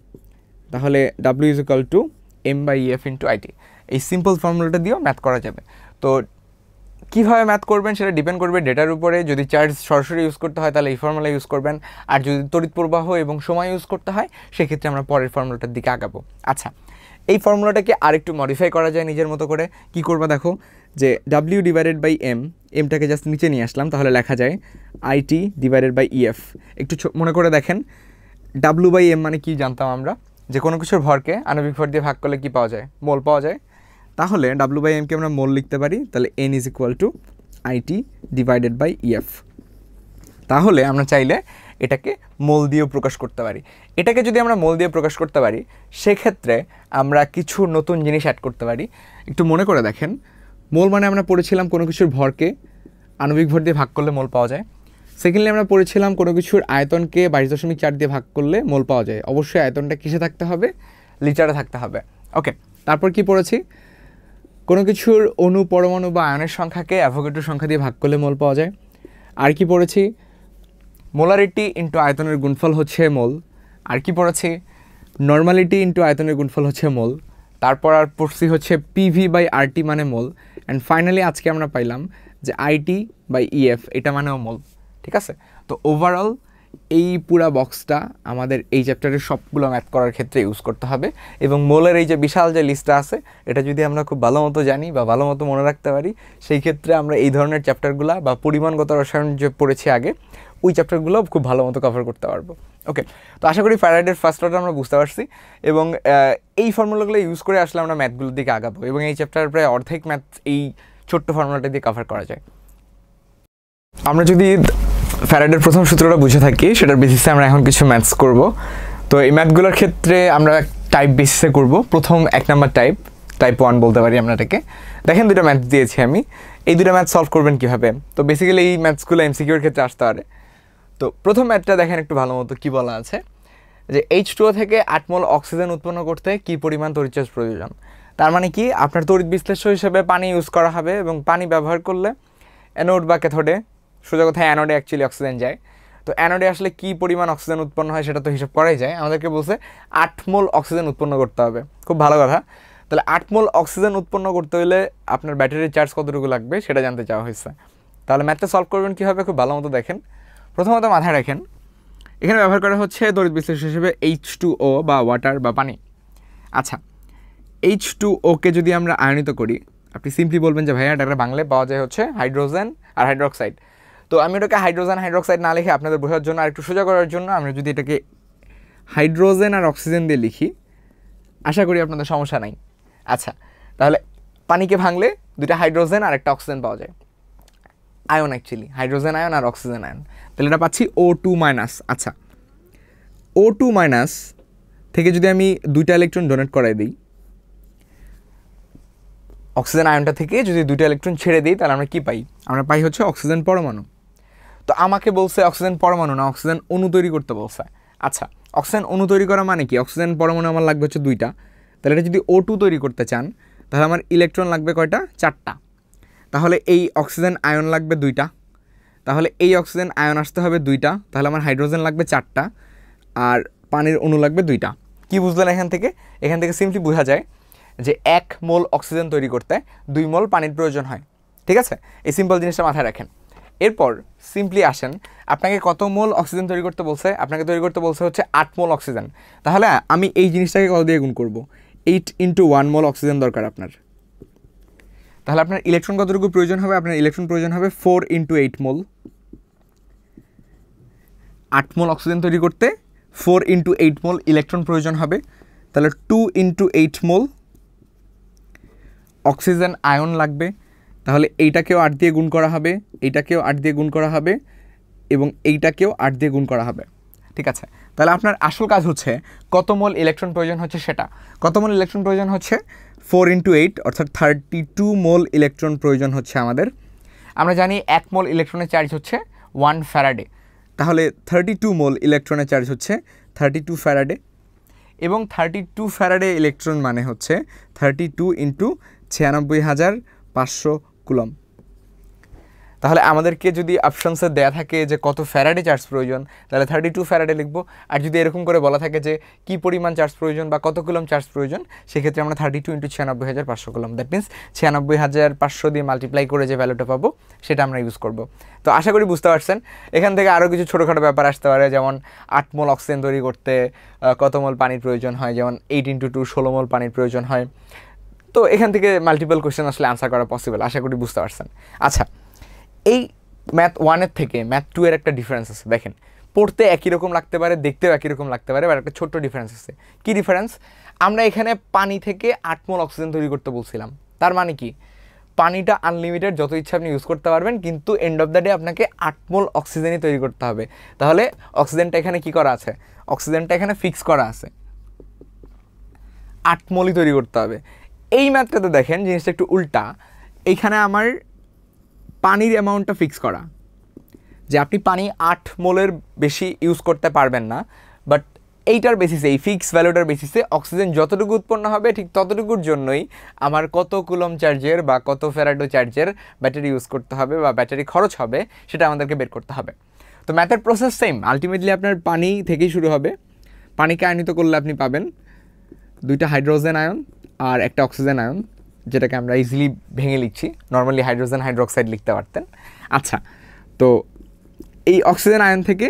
তাহলে W is equal to M by EF into IT. এই সিম্পল ফর্মুলাটা দিয়েও ম্যাথ করা যাবে। তো কীভাবে ম্যাথ করবেন সেটা ডিপেন্ড করবে ডেটার উপরে। যদি চার্জ সরাসরি ইউজ করতে হয় তাহলে এই ফর্মুলা ইউজ করবেন, আর যদি তড়িৎ প্রবাহ এবং সময় ইউজ করতে হয় সেক্ষেত্রে আমরা পরের ফর্মুলাটার দিকে আগাবো। আচ্ছা, এই ফর্মুলাটাকে আরেকটু মডিফাই করা যায় নিজের মতো করে। কি করবা দেখো, যে W ডিভাইডেড বাই এম, এমটাকে জাস্ট নিচে নিয়ে আসলাম, তাহলে লেখা যায় IT ডিভাইডেড বাই EF। একটু মনে করে দেখেন, W বাই এম মানে কি জানতাম আমরা, যে কোনো কিছুর ভরকে আণবিক ভর দিয়ে ভাগ করলে কি পাওয়া যায়, মোল পাওয়া যায়। তাহলে W বাই এমকে আমরা মোল লিখতে পারি, তাহলে N is equal to IT divided by EF। তাহলে আমরা চাইলে এটাকে মোল দিয়েও প্রকাশ করতে পারি। এটাকে যদি আমরা মোল দিয়ে প্রকাশ করতে পারি, সেক্ষেত্রে আমরা কিছু নতুন জিনিস অ্যাড করতে পারি। একটু মনে করে দেখেন, মোল মানে আমরা পড়েছিলাম কোনো কিছুর ভরকে আণবিক ভর দিয়ে ভাগ করলে মোল পাওয়া যায়। সেকেন্ডলি আমরা পড়েছিলাম কোনো কিছুর আয়তনকে 22.4 দিয়ে ভাগ করলে মোল পাওয়া যায়। অবশ্যই আয়তনটা কিসে থাকতে হবে, লিটারে থাকতে হবে। ওকে, তারপর কি পড়েছি, কোনো কিছুর অণু, পরমাণু বা আয়নের সংখ্যাকে অ্যাভোগাড্রো সংখ্যা দিয়ে ভাগ করলে মোল পাওয়া যায়। আর কি পড়েছি, মোলারিটি ইন্টু আয়তনের গুণফল হচ্ছে মোল। আর কি পড়েছি, নর্মালিটি ইন্টু আয়তনের গুণফল হচ্ছে মোল। তারপর আর পড়ছি হচ্ছে PV বাই RT মানে মোল। অ্যান্ড ফাইনালি আজকে আমরা পাইলাম যে IT বাই EF এটা মানেও মোল। ঠিক আছে, তো ওভারঅল এই পুরা বক্সটা আমাদের এই চ্যাপ্টারের সবগুলো ম্যাথ করার ক্ষেত্রে ইউজ করতে হবে। এবং মোলের এই যে বিশাল যে লিস্টটা আছে, এটা যদি আমরা খুব ভালো মতো জানি বা ভালো মতো মনে রাখতে পারি, সেই ক্ষেত্রে আমরা এই ধরনের চ্যাপ্টারগুলো বা পরিমাণগত রসায়ন যে পড়েছি আগে, ওই চ্যাপ্টারগুলো খুব ভালো মতো কভার করতে পারবো। ওকে, তো আশা করি ফ্যারাডের ফার্স্ট লটা আমরা বুঝতে পারছি এবং এই ফর্মুলাগুলো ইউজ করে আসলে আমরা ম্যাথগুলোর দিকে আগাবো এবং এই চ্যাপ্টার প্রায় অর্ধেক ম্যাথ এই ছোট্ট ফর্মুলাটা দিয়ে কভার করা যায়। আমরা যদি ফ্যারাডের প্রথম সূত্রটা বুঝে থাকি, সেটার বেসিসে আমরা এখন কিছু ম্যাথস করব। তো এই ম্যাথগুলোর ক্ষেত্রে আমরা টাইপ বেসিসে করব। প্রথম 1 নাম্বার টাইপ 1 বলতে পারি আমরা এটাকে। দেখেন দুটো ম্যাথস দিয়েছি আমি, এই দুটো ম্যাথ সলভ করবেন কীভাবে। তো বেসিক্যালি এই ম্যাথসগুলো MCQর ক্ষেত্রে আসতে পারে। তো প্রথম ম্যাথটা দেখেন একটু ভালো মতো, কী বলা আছে, যে H2O থেকে 8 মোল অক্সিজেন উৎপন্ন করতে কী পরিমাণ তড়িৎচার্জ প্রয়োজন। তার মানে কি, আপনার তড়িৎ বিশ্লেষ্য হিসেবে পানি ইউজ করা হবে এবং পানি ব্যবহার করলে অ্যানোড বা ক্যাথোডে, সোজা কথা অ্যানোডে অ্যাকচুয়ালি অক্সিজেন যায়। তো অ্যানোডে আসলে কী পরিমাণ অক্সিজেন উৎপন্ন হয় সেটা তো হিসাব করাই যায়। আমাদেরকে বলছে 8 মোল অক্সিজেন উৎপন্ন করতে হবে। খুব ভালো কথা। তাহলে 8 মোল অক্সিজেন উৎপন্ন করতে হলে আপনার ব্যাটারির চার্জ কতটুকু লাগবে সেটা জানতে চাওয়া হয়েছে। তাহলে ম্যাথটা সলভ করবেন কীভাবে, খুব ভালো মতো দেখেন। প্রথমত মাথায় রাখেন, এখানে ব্যবহার করা হচ্ছে তড়িৎ বিশ্লেষ্য হিসেবে H2O বা ওয়াটার বা পানি। আচ্ছা, H2O-কে যদি আমরা আয়নিত করি, আপনি সিম্পলি বলবেন যে ভাইয়া এটা বাংলায় পাওয়া যায় হচ্ছে হাইড্রোজেন আর হাইড্রোক্সাইড। তো আমি ওটাকে হাইড্রোজেন হাইড্রোক্সাইড না লিখে আপনাদের বোঝার জন্য আর একটু সোজা করার জন্য আমরা যদি এটাকে হাইড্রোজেন আর অক্সিজেন দিয়ে লিখি, আশা করি আপনাদের সমস্যা নাই। আচ্ছা, তাহলে পানিকে ভাঙলে দুইটা হাইড্রোজেন আর একটা অক্সিজেন পাওয়া যায়, আয়ন অ্যাকচুয়ালি, হাইড্রোজেন আয়ন আর অক্সিজেন আয়ন। তাহলে এটা পাচ্ছি O2-। আচ্ছা, O2- থেকে যদি আমি 2টা ইলেকট্রন ডোনেট করাই দিই, অক্সিজেন আয়নটা থেকে যদি 2টা ইলেকট্রন ছেড়ে দিই, তাহলে আমরা কি পাই, আমরা পাই হচ্ছে অক্সিজেন পরমাণু। তো আমাকে বলছে অক্সিজেন পরমাণু না, অক্সিজেন অণু তৈরি করতে বলছে। আচ্ছা, অক্সিজেন অণু তৈরি করা মানে কি, অক্সিজেন পরমাণু আমার লাগবে হচ্ছে 2টা। তাহলে এটা যদি O2 তৈরি করতে চান, তাহলে আমার ইলেকট্রন লাগবে কয়টা, 4টা। তাহলে এই অক্সিজেন আয়ন লাগবে 2টা, তাহলে এই অক্সিজেন আয়ন আসতে হবে 2টা, তাহলে আমার হাইড্রোজেন লাগবে 4টা আর পানির অণু লাগবে 2টা। কি বুঝলেন এখান থেকে? এখান থেকে সিম্পলি বোঝা যায় যে 1 মোল অক্সিজেন তৈরি করতে 2 মোল পানির প্রয়োজন হয়। ঠিক আছে, এই সিম্পল জিনিসটা মাথায় রাখেন। এরপর সিম্পলি আসেন, আপনাকে কত মোল অক্সিজেন তৈরি করতে বলছে, আপনাকে তৈরি করতে বলছে হচ্ছে 8 মোল অক্সিজেন। তাহলে আমি এই জিনিসটাকে কত দিয়ে গুণ করব, 8 × 1 মোল অক্সিজেন দরকার আপনার। তাহলে আপনার ইলেকট্রন কতটুকু প্রয়োজন হবে, আপনার ইলেকট্রন প্রয়োজন হবে 4 × 8 মোল। 8 মোল অক্সিজেন তৈরি করতে 4 × 8 মোল ইলেকট্রন প্রয়োজন হবে। তাহলে 2 × 8 মোল অক্সিজেন আয়ন লাগবে। তাহলে এইটাকেও 8 দিয়ে গুণ করা হবে, এইটাকেও 8 দিয়ে গুণ করা হবে এবং এইটাকেও 8 দিয়ে গুণ করা হবে। ঠিক আছে, তাহলে আপনার আসল কাজ হচ্ছে কত মোল ইলেকট্রন প্রয়োজন হচ্ছে সেটা। কত মোল ইলেকট্রন প্রয়োজন হচ্ছে, 4 × 8 অর্থাৎ 32 মোল ইলেকট্রন প্রয়োজন হচ্ছে আমাদের। আমরা জানি 1 মোল ইলেকট্রনের চার্জ হচ্ছে 1 ফ্যারাডে। তাহলে 32 মোল ইলেকট্রনের চার্জ হচ্ছে 32 ফ্যারাডে এবং 32 ফ্যারাডে ইলেকট্রন মানে হচ্ছে 32 × 96,500 কুলম। তাহলে আমাদেরকে যদি অপশনসে দেয়া থাকে যে কত ফ্যারাডে চার্জ প্রয়োজন, তাহলে 32 ফ্যারাডে লিখবো। আর যদি এরকম করে বলা থাকে যে কী পরিমাণ চার্জ প্রয়োজন বা কত কুলম চার্জ প্রয়োজন, সেক্ষেত্রে আমরা 32 × 96,500 কুলম, দ্যাট মিনস 96,500 দিয়ে মাল্টিপ্লাই করে যে ভ্যালুটা পাবো সেটা আমরা ইউজ করব। তো আশা করি বুঝতে পারছেন। এখান থেকে আরও কিছু ছোটোখাটো ব্যাপার আসতে পারে, যেমন 8 মোল অক্সিজেন তৈরি করতে কত মোল পানির প্রয়োজন হয়, যেমন 8 × 2 16 মোল পানির প্রয়োজন হয়। তো এখান থেকে মাল্টিপল কোয়েশ্চেন আসলে আনসার করা পসিবল, আশা করি বুঝতে পারছেন। আচ্ছা, এই ম্যাথ 1-এর থেকে ম্যাথ 2 এর একটা ডিফারেন্স আছে। দেখেন, পড়তে একই রকম লাগতে পারে, দেখতেও একই রকম লাগতে পারে, বাট একটা ছোট্ট ডিফারেন্স আছে। কী ডিফারেন্স? আমরা এখানে পানি থেকে 8 মোল অক্সিজেন তৈরি করতে বলছিলাম। তার মানে কি, পানিটা আনলিমিটেড, যত ইচ্ছা আপনি ইউজ করতে পারবেন, কিন্তু এন্ড অফ দ্য ডে আপনাকে 8 মোল অক্সিজেনই তৈরি করতে হবে। তাহলে অক্সিজেনটা এখানে কি করা আছে? অক্সিজেনটা এখানে ফিক্স করা আছে, 8 মোলই তৈরি করতে হবে। এই ম্যাথটাতে দেখেন জিনিসটা একটু উল্টা। এইখানে আমার পানির অ্যামাউন্টটা ফিক্স করা, যে আপনি পানি 8 মোলের বেশি ইউজ করতে পারবেন না, বাট এইটার বেসিসে, এই ফিক্স ভ্যালুটার বেসিসে অক্সিজেন যতটুকু উৎপন্ন হবে ঠিক ততটুকুর জন্যই আমার কত কুলম চার্জের বা কত ফ্যারাডো চার্জের ব্যাটারি ইউজ করতে হবে বা ব্যাটারি খরচ হবে, সেটা আমাদেরকে বের করতে হবে। তো ম্যাথের প্রসেস সেম, আলটিমেটলি আপনার পানি থেকেই শুরু হবে। পানিকে আয়নিত করলে আপনি পাবেন 2টা হাইড্রোজেন আয়ন আর একটা অক্সিজেন আয়ন, যেটাকে আমরা ইজিলি ভেঙে লিখছি। নর্মালি হাইড্রোজেন হাইড্রোক্সাইড লিখতে পারতেন। আচ্ছা, তো এই অক্সিজেন আয়ন থেকে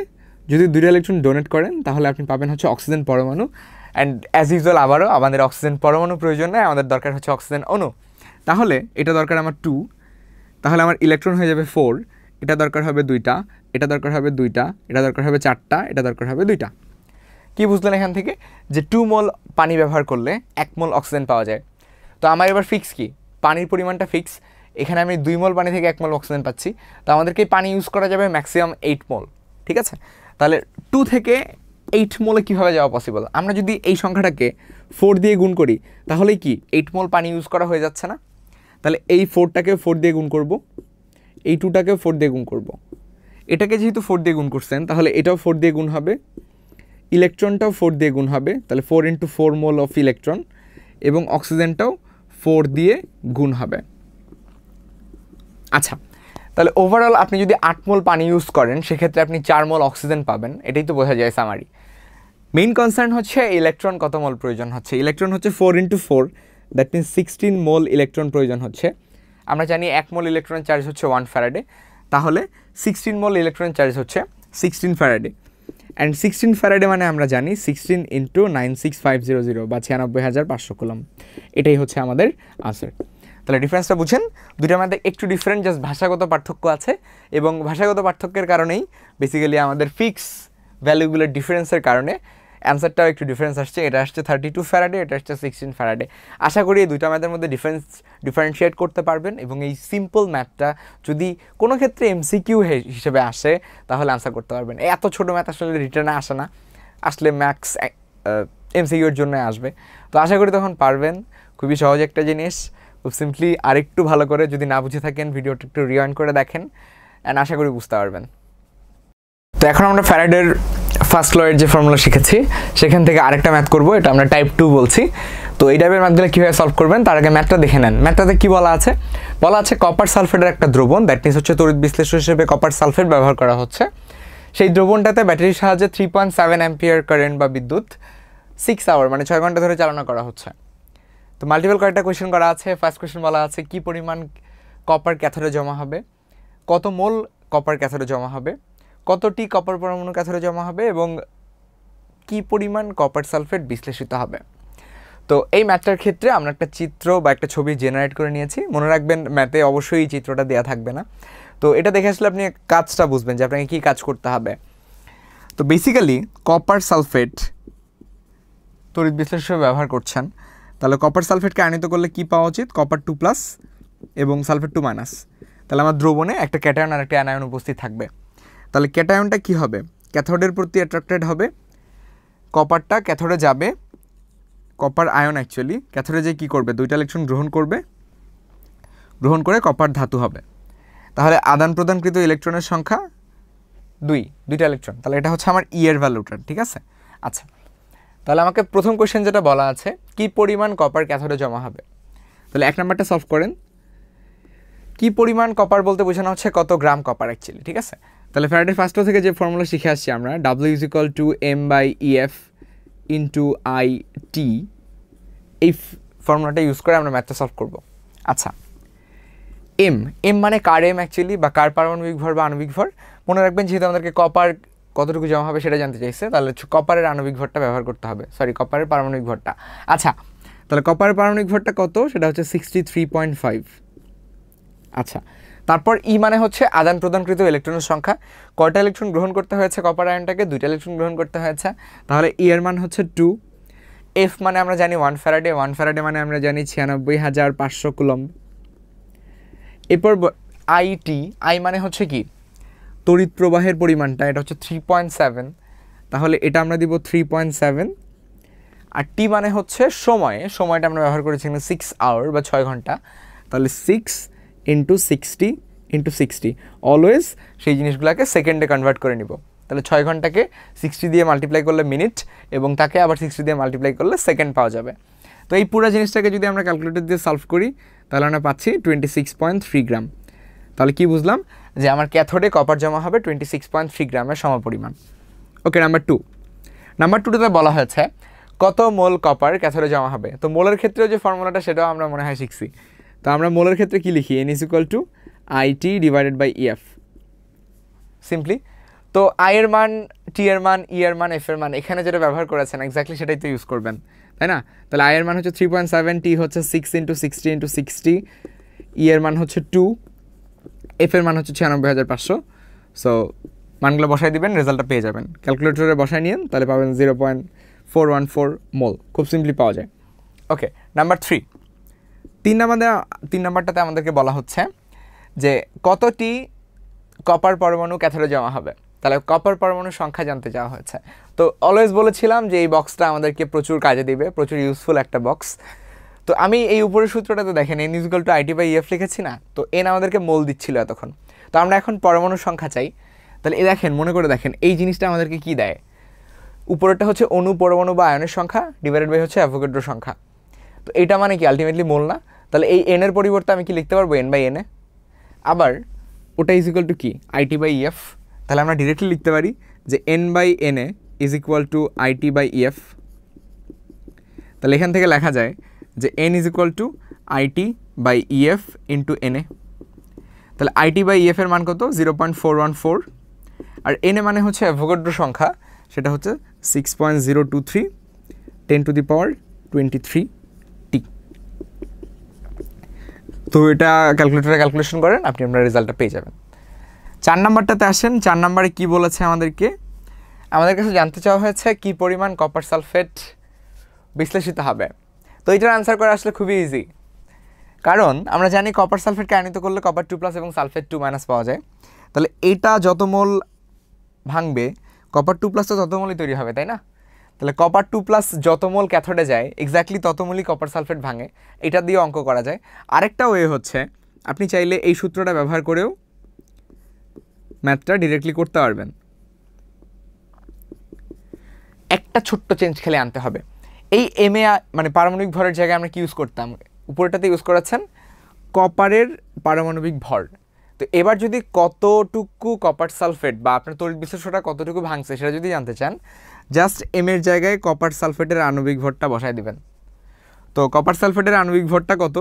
যদি 2টা ইলেকট্রন ডোনেট করেন, তাহলে আপনি পাবেন হচ্ছে অক্সিজেন পরমাণু। অ্যান্ড অ্যাজ ইউজুয়াল আবারও আমাদের অক্সিজেন পরমাণু প্রয়োজন নয়, আমাদের দরকার হচ্ছে অক্সিজেন অণু। তাহলে এটা দরকার আমার 2, তাহলে আমার ইলেকট্রন হয়ে যাবে 4, এটা দরকার হবে 2টা, এটা দরকার হবে 2টা, এটা দরকার হবে 4টা, এটা দরকার হবে 2টা। কি বুঝলেন এখান থেকে? যে 2 মোল পানি ব্যবহার করলে 1 মোল অক্সিজেন পাওয়া যায়। তো আমার এবার ফিক্স কি, পানির পরিমাণটা ফিক্স। এখানে আমি 2 মোল পানি থেকে 1 মোল অক্সিজেন পাচ্ছি, তো আমাদেরকে পানি ইউজ করা যাবে ম্যাক্সিমাম 8 মোল, ঠিক আছে? তাহলে 2 থেকে 8 মোলে কীভাবে যাওয়া পসিবল? আমরা যদি এই সংখ্যাটাকে 4 দিয়ে গুণ করি, তাহলেই কি 8 মোল পানি ইউজ করা হয়ে যাচ্ছে না? তাহলে এই 4টাকে 4 দিয়ে গুণ করব, এই 2টাকেও 4 দিয়ে গুণ করব। এটাকে যেহেতু 4 দিয়ে গুণ করছেন, তাহলে এটাও 4 দিয়ে গুণ হবে, ইলেকট্রনটাও 4 দিয়ে গুণ হবে, তাহলে 4 × 4 মোল অফ ইলেকট্রন, এবং অক্সিজেনটাও 4 দিয়ে গুণ হবে। আচ্ছা, তাহলে ওভারঅল আপনি যদি 8 মোল পানি ইউজ করেন, সেক্ষেত্রে আপনি 4 মোল অক্সিজেন পাবেন। এটাই তো বোঝা যায় সামারি। মেইন কনসার্ন হচ্ছে ইলেকট্রন কত মোল প্রয়োজন হচ্ছে। ইলেকট্রন হচ্ছে 4 × 4, দ্যাট মিনস 16 মোল ইলেকট্রন প্রয়োজন হচ্ছে। আমরা জানি 1 মোল ইলেকট্রনের চার্জ হচ্ছে 1 ফ্যারাডে, তাহলে 16 মোল ইলেকট্রনের চার্জ হচ্ছে 16 ফ্যারাডে। অ্যান্ড 16 ফ্যারাডে মানে আমরা জানি 16 × 96500 বা 96,500 কুলম। এটাই হচ্ছে আমাদের আনসার। তাহলে ডিফারেন্সটা বুঝেন, দুইটার মধ্যে একটু ডিফারেন্ট, জাস্ট ভাষাগত পার্থক্য আছে, এবং ভাষাগত পার্থক্যের কারণেই বেসিক্যালি আমাদের ফিক্স ভ্যালুগুলোর ডিফারেন্সের কারণে অ্যান্সারটাও একটু ডিফারেন্স আসছে। এটা আসছে 32 ফ্যারাডে, এটা আসছে 16 ফ্যারাডে। আশা করি এই দুইটা ম্যাথের মধ্যে ডিফারেন্সিয়েট করতে পারবেন, এবং এই সিম্পল ম্যাথটা যদি কোনো ক্ষেত্রে এমসিকিউ হিসেবে আসে, তাহলে আনসার করতে পারবেন। এত ছোটো ম্যাথ আসলে রিটার্নে আসে না, আসলে ম্যাক্স এমসিকিউর জন্য আসবে। তো আশা করি তখন পারবেন। খুবই সহজ একটা জিনিস, খুব সিম্পলি। আরেকটু ভালো করে যদি না বুঝে থাকেন, ভিডিওটা একটু রিওয়াইন্ড করে দেখেন, অ্যান্ড আশা করি বুঝতে পারবেন। তো এখন আমরা ফ্যারাডের ফার্স্ট লয়ের যে ফর্মুলা শিখেছি, সেখান থেকে আরেকটা ম্যাথ করব। এটা আমরা টাইপ 2 বলছি। তো এই টাইপের ম্যাথগুলো কীভাবে সলভ করবেন, তার আগে ম্যাথটা দেখে নেন। ম্যাথটাতে কী বলা আছে? বলা আছে কপার সালফেটের একটা দ্রবণ, দ্যাট মিনস হচ্ছে তড়িৎ বিশ্লেষক হিসেবে কপার সালফেট ব্যবহার করা হচ্ছে। সেই দ্রবণটাতে ব্যাটারির সাহায্যে 3.7 অ্যাম্পিয়ার কারেন্ট বা বিদ্যুৎ 6 আওয়ার মানে 6 ঘন্টা ধরে চালনা করা হচ্ছে। তো মাল্টিপল কয়েকটা কোয়েশ্চেন করা আছে। ফার্স্ট কোয়েশ্চেন বলা আছে কি পরিমাণ কপার ক্যাথোডে জমা হবে, কত মোল কপার ক্যাথোডে জমা হবে, কতটি কপার পরমাণু ক্যাথোডে জমা হবে, এবং কি পরিমাণ কপার সালফেট বিশ্লেষিত হবে। তো এই ম্যাথটার ক্ষেত্রে আমরা একটা চিত্র বা একটা ছবি জেনারেট করে নিয়েছি। মনে রাখবেন ম্যাথে অবশ্যই এই চিত্রটা দেওয়া থাকবে না। তো এটা দেখে আসলে আপনি কাজটা বুঝবেন যে আপনাকে কী কাজ করতে হবে। তো বেসিক্যালি কপার সালফেট তড়িৎ বিশ্লেষক ব্যবহার করছেন, তাহলে কপার সালফেটকে আয়নিত করলে কি পাওয়া উচিত? কপার 2+ এবং সালফেট 2-। তাহলে আমার দ্রবণে একটা ক্যাটায়ন আর একটা অ্যানায়ন উপস্থিত থাকবে। তাহলে ক্যাটায়নটা কি হবে? ক্যাথোডের প্রতি অ্যাট্রাক্টেড হবে, কপারটা ক্যাথোডে যাবে, কপার আয়ন অ্যাকচুয়ালি ক্যাথোডে যে কী করবে? 2টা ইলেকট্রন গ্রহণ করবে, গ্রহণ করে কপার ধাতু হবে। তাহলে আদান প্রদানকৃত ইলেকট্রনের সংখ্যা 2টা ইলেকট্রন। তাহলে এটা হচ্ছে আমার এর ভ্যালুটা, ঠিক আছে? আচ্ছা, তাহলে আমাকে প্রথম কোয়েশ্চেন যেটা বলা আছে কি পরিমাণ কপার ক্যাথোডে জমা হবে, তাহলে 1 নাম্বারটা সলভ করেন। কি পরিমাণ কপার বলতে বোঝানো হচ্ছে কত গ্রাম কপার অ্যাকচুয়ালি, ঠিক আছে? তাহলে ফ্যারাডের ফার্স্ট ল থেকে যে ফর্মুলা শিখে আসছি আমরা, W=m/EF ইন্টু IT, এই ফর্মুলাটা ইউজ করে আমরা ম্যাথটা সলভ করব। আচ্ছা, এম মানে কার এম অ্যাকচুয়ালি, বা কার পারমাণবিক ভর বা আণবিক ভর। মনে রাখবেন যেহেতু আমাদেরকে কপার কতটুকু জমা হবে সেটা জানতে চাইছে, তাহলে কপারের আণবিক ভরটা ব্যবহার করতে হবে, কপারের পারমাণবিক ভরটা। আচ্ছা, তাহলে কপারের পারমাণবিক ভরটা কত, সেটা হচ্ছে 63.5। আচ্ছা, তারপর ই মানে হচ্ছে আদান প্রদানকৃত ইলেকট্রনের সংখ্যা। কয়টা ইলেকট্রন গ্রহণ করতে হয়েছে কপার আয়নটাকে? 2টা ইলেকট্রন গ্রহণ করতে হয়েছে, তাহলে ই এর মান হচ্ছে 2। এফ মানে আমরা জানি 1 ফ্যারাডে, 1 ফ্যারাডে মানে আমরা জানি 96,500 কুলম্ব। এরপর আই মানে হচ্ছে কি, তড়িৎ প্রবাহের পরিমাণটা, এটা হচ্ছে 3.7, তাহলে এটা আমরা দিব 3.7। আর টি মানে হচ্ছে সময়টা আমরা ব্যবহার করেছি 6 আওয়ার বা 6 ঘন্টা, তাহলে 6 × 60 × 60, অলওয়েজ সেই জিনিসগুলোকে সেকেন্ডে কনভার্ট করে নিব। তাহলে 6 ঘন্টাকে 60 দিয়ে মাল্টিপ্লাই করলে মিনিট, এবং তাকে আবার 60 দিয়ে মাল্টিপ্লাই করলে সেকেন্ড পাওয়া যাবে। তো এই পুরো জিনিসটাকে যদি আমরা ক্যালকুলেটর দিয়ে সলভ করি তাহলে আমরা পাচ্ছি 26.3 গ্রাম। তাহলে কি বুঝলাম, যে আমার ক্যাথোডে কপার জমা হবে 26.3 গ্রামের সমপরিমাণ। ওকে, নাম্বার 2তে বলা হয়েছে কত মোল কপার ক্যাথোডে জমা হবে। তো মোলের ক্ষেত্রেও যে ফর্মুলাটা সেটাও আমরা মনে হয় শিখছি। তো আমরা মোলের ক্ষেত্রে কি লিখি, N=IT/EF সিম্পলি। তো আই এর মান, টি এর মান, ই এর মান, এফ এর মান, এখানে যেটা ব্যবহার করেছেন এক্স্যাক্টলি সেটাই তো ইউজ করবেন, তাই না? তাহলে আই এর মান হচ্ছে 3.7, টি হচ্ছে 6 × 60 × 60, ই এর মান হচ্ছে 2, এফ এর মান হচ্ছে 96,500। সো মানগুলো বসাই দিবেন, রেজাল্টটা পেয়ে যাবেন। ক্যালকুলেটরে বসাই নিন, তাহলে পাবেন 0.414 মোল, খুব সিম্পলি পাওয়া যায়। ওকে, নাম্বার 3 নাম্বারটাতে আমাদেরকে বলা হচ্ছে যে কতটি কপার পরমাণু ক্যাথোডে জমা হবে। তাহলে কপার পরমাণুর সংখ্যা জানতে চাওয়া হয়েছে। তো অলওয়েজ বলেছিলাম যে এই বক্সটা আমাদেরকে প্রচুর কাজে দিবে, প্রচুর ইউজফুল একটা বক্স। তো আমি এই উপরের সূত্রটাতে দেখেন N=IT/EF লিখেছি না, তো এন আমাদেরকে মোল দিচ্ছিল এতক্ষণ। তো আমরা এখন পরমাণুর সংখ্যা চাই। তাহলে দেখেন, মনে করে দেখেন এই জিনিসটা আমাদেরকে কি দেয়, উপরেরটা হচ্ছে অণু, পরমাণু বা আয়নের সংখ্যা ডিভাইডেড বাই হচ্ছে অ্যাভোগাড্রো সংখ্যা। তো এইটা মানে কি আলটিমেটলি মোল না? তাহলে এই এন এর পরিবর্তে আমি কি লিখতে পারবো, N/N। আবার ওটা = কি, IT/EF। তাহলে আমরা ডিরেক্টলি লিখতে পারি যে N/N = IT/EF। তাহলে এখান থেকে লেখা যায় যে N = IT/EF × NA। তাহলে IT/EF এর মান কত, 0.414, আর NA মানে হচ্ছে অ্যাভোগাড্রো সংখ্যা, সেটা হচ্ছে 6.023 10⁻23 T। তো এটা ক্যালকুলেটরে ক্যালকুলেশন করেন, আপনি আপনার রেজাল্টটা পেয়ে যাবেন। 4 নাম্বারটাতে আসেন। 4 নাম্বারে কি বলেছে আমাদের কাছে জানতে চাওয়া হয়েছে কি পরিমাণ কপার সালফেট বিশ্লেষিত হবে। তো এটার আনসার করা আসলে খুবই ইজি, কারণ আমরা জানি কপার সালফেটকে আয়নিত করলে কপার 2+ এবং সালফেট 2- পাওয়া যায়। তাহলে এটা যত মোল ভাঙবে কপার 2+ তো তত মোলই তৈরি হবে, তাই না? তাহলে কপার 2+ যত মোল ক্যাথোডে যায় এক্স্যাক্টলি তত মোলই কপার সালফেট ভাঙে। এটা দিয়ে অঙ্ক করা যায়। আরেকটা ওয়ে হচ্ছে, আপনি চাইলে এই সূত্রটা ব্যবহার করেও ম্যাথটা ডিরেক্টলি করতে পারবেন। একটা ছোট্ট চেঞ্জ খেলে আনতে হবে। এই MA মানে পারমাণবিক ভরের জায়গায় আমরা কি ইউজ করতাম, উপরেটাতে ইউজ করেছেন কপারের পারমাণবিক ভর। তো এবার যদি কতটুকু কপার সালফেট বা আপনার তড়িৎ বিশ্লেষণটা কতটুকু ভাঙছে সেটা যদি জানতে চান, জাস্ট M এর জায়গায় কপার সালফেটের আণবিক ভরটা বসায় দিবেন। তো কপার সালফেটের আণবিক ভরটা কত,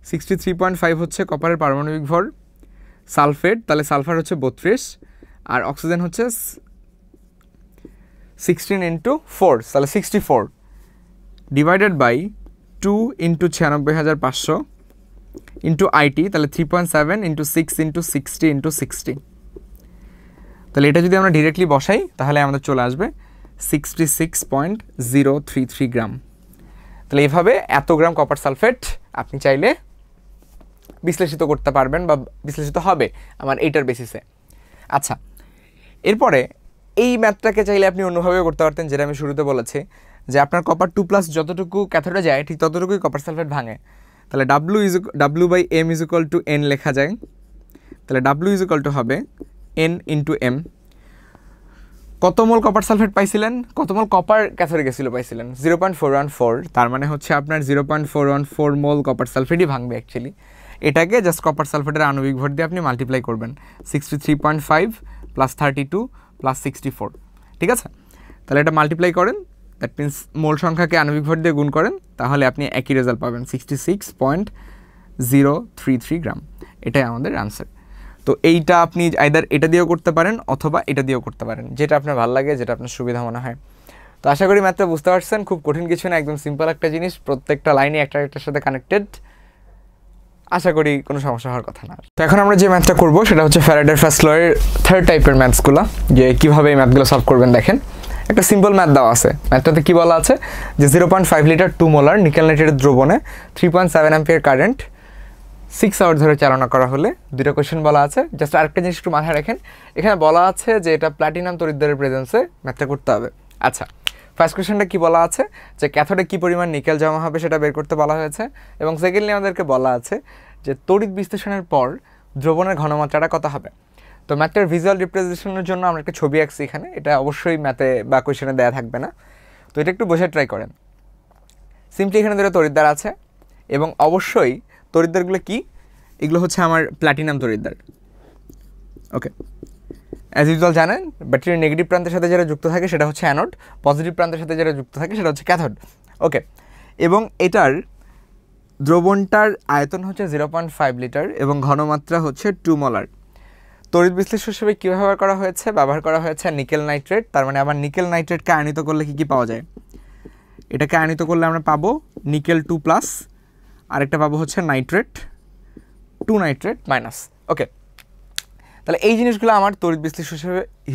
63.5 হচ্ছে কপারের পারমাণবিক ভর। সালফেট, তাহলে সালফার হচ্ছে 32, আর অক্সিজেন হচ্ছে 16 × 4, তাহলে 64 ডিভাইডেড বাই 2 × 96,500 ইন্টু IT, তাহলে 3.7 × 6 × 60 × 60। তাহলে এটা যদি আমরা ডিরেক্টলি বসাই তাহলে আমাদের চলে আসবে 66.033 গ্রাম। তাহলে এইভাবে এত গ্রাম কপার সালফেট আপনি চাইলে বিশ্লেষিত করতে পারবেন বা বিশ্লেষিত হবে আমার এইটার বেসিসে। আচ্ছা, এরপরে এই ম্যাথটাকে চাইলে আপনি অন্যভাবেও করতে পারতেন, যেটা আমি শুরুতে বলেছি যে আপনার কপার 2+ যতটুকু ক্যাথোডে যায় ঠিক ততটুকুই কপার সালফেট ভাঙে। তাহলে W/M = N লেখা যায়। তাহলে W হবে N × M। কত মোল কপার সালফেট পাইছিলেন, কত মোল কপার ক্যাথোডে গেছিল পাইছিলেন 0.414, তার মানে হচ্ছে আপনার 0.414 মোল কপার সালফেটই ভাঙবে অ্যাকচুয়ালি। এটাকে জাস্ট কপার সালফেটের আণবিক ভর দিয়ে আপনি মাল্টিপ্লাই করবেন 63.5 প্লাস 32 প্লাস 64, ঠিক আছে? তাহলে এটা মাল্টিপ্লাই করেন, দ্যাট মিনস মোল সংখ্যাকে আণবিক ভর দিয়ে গুণ করেন, তাহলে আপনি একই রেজাল্ট পাবেন 66.033 গ্রাম। এটাই আমাদের আনসার। তো এইটা আপনি আইদার এটা দিয়েও করতে পারেন অথবা এটা দিয়েও করতে পারেন, যেটা আপনার ভালো লাগে, যেটা আপনার সুবিধা মনে হয়। তো আশা করি ম্যাথটা বুঝতে পারছেন, খুব কঠিন কিছু না, একদম সিম্পল একটা জিনিস, প্রত্যেকটা লাইনে একটা একটার সাথে কানেক্টেড। আশা করি কোনো সমস্যা হওয়ার কথা না। তো এখন আমরা যে ম্যাথটা করবো সেটা হচ্ছে ফ্যারাডের ফার্স্ট লয়ের থার্ড টাইপের ম্যাথসগুলো, যে কীভাবে এই ম্যাথগুলো সলভ করবেন। দেখেন একটা সিম্পল ম্যাথ দেওয়া আছে, ম্যাথটাতে কী বলা আছে যে 0.5 লিটার 2 মোলার নিকেল নাইট্রেটের দ্রবণে 3.7 অ্যাম্পিয়ার কারেন্ট 6 আওয়ার ধরে চালনা করা হলে দুটো কোয়েশ্চেন বলা আছে। জাস্ট আরেকটা জিনিস একটু মাথায় রাখেন, এখানে বলা আছে যে এটা প্ল্যাটিনাম তড়িৎদ্বারের প্রেজেন্সে ম্যাথটা করতে হবে। আচ্ছা, ফার্স্ট কোয়েশ্চেনটা কী বলা আছে যে ক্যাথোডে কী পরিমাণ নিকেল জমা হবে সেটা বের করতে বলা হয়েছে, এবং সেকেন্ডলি আমাদেরকে বলা আছে যে তড়িৎ বিশ্লেষণের পর দ্রবণের ঘনমাত্রাটা কত হবে। তো ম্যাথটার ভিজুয়াল রিপ্রেজেন্টেশনের জন্য আমরা একটা ছবি আঁকছি এখানে, এটা অবশ্যই ম্যাথে বা কোয়েশ্চেনে দেওয়া থাকবে না, তো এটা একটু বোঝার ট্রাই করেন। সিম্পলি এখানে ধরে তড়িৎদ্বার আছে, এবং অবশ্যই তড়িৎদ্বারগুলো কি, এগুলো হচ্ছে আমার প্ল্যাটিনাম তড়িৎদ্বার। ওকে, অ্যাজ ইউজুয়াল জানেন ব্যাটারির নেগেটিভ প্রান্তের সাথে যারা যুক্ত থাকে সেটা হচ্ছে অ্যানোড, পজিটিভ প্রান্তের সাথে যারা যুক্ত থাকে সেটা হচ্ছে ক্যাথোড। ওকে, এবং এটার দ্রবণটার আয়তন হচ্ছে 0.5 লিটার এবং ঘনমাত্রা হচ্ছে 2 মোলার। তড়িৎ বিশ্লেষণ হিসেবে কী ব্যবহার করা হয়েছে, ব্যবহার করা হয়েছে নিকেল নাইট্রেট। তার মানে আবার নিকেল নাইট্রেটকে আয়নিত করলে কী কী পাওয়া যায়, এটাকে আয়নিত করলে আমরা পাবো নিকেল 2+, আরেকটা পাবো হচ্ছে নাইট্রেট 2 নাইট্রেট মাইনাস। ওকে, তাহলে এই জিনিসগুলো আমার তড়িৎ বিশ্লেষণ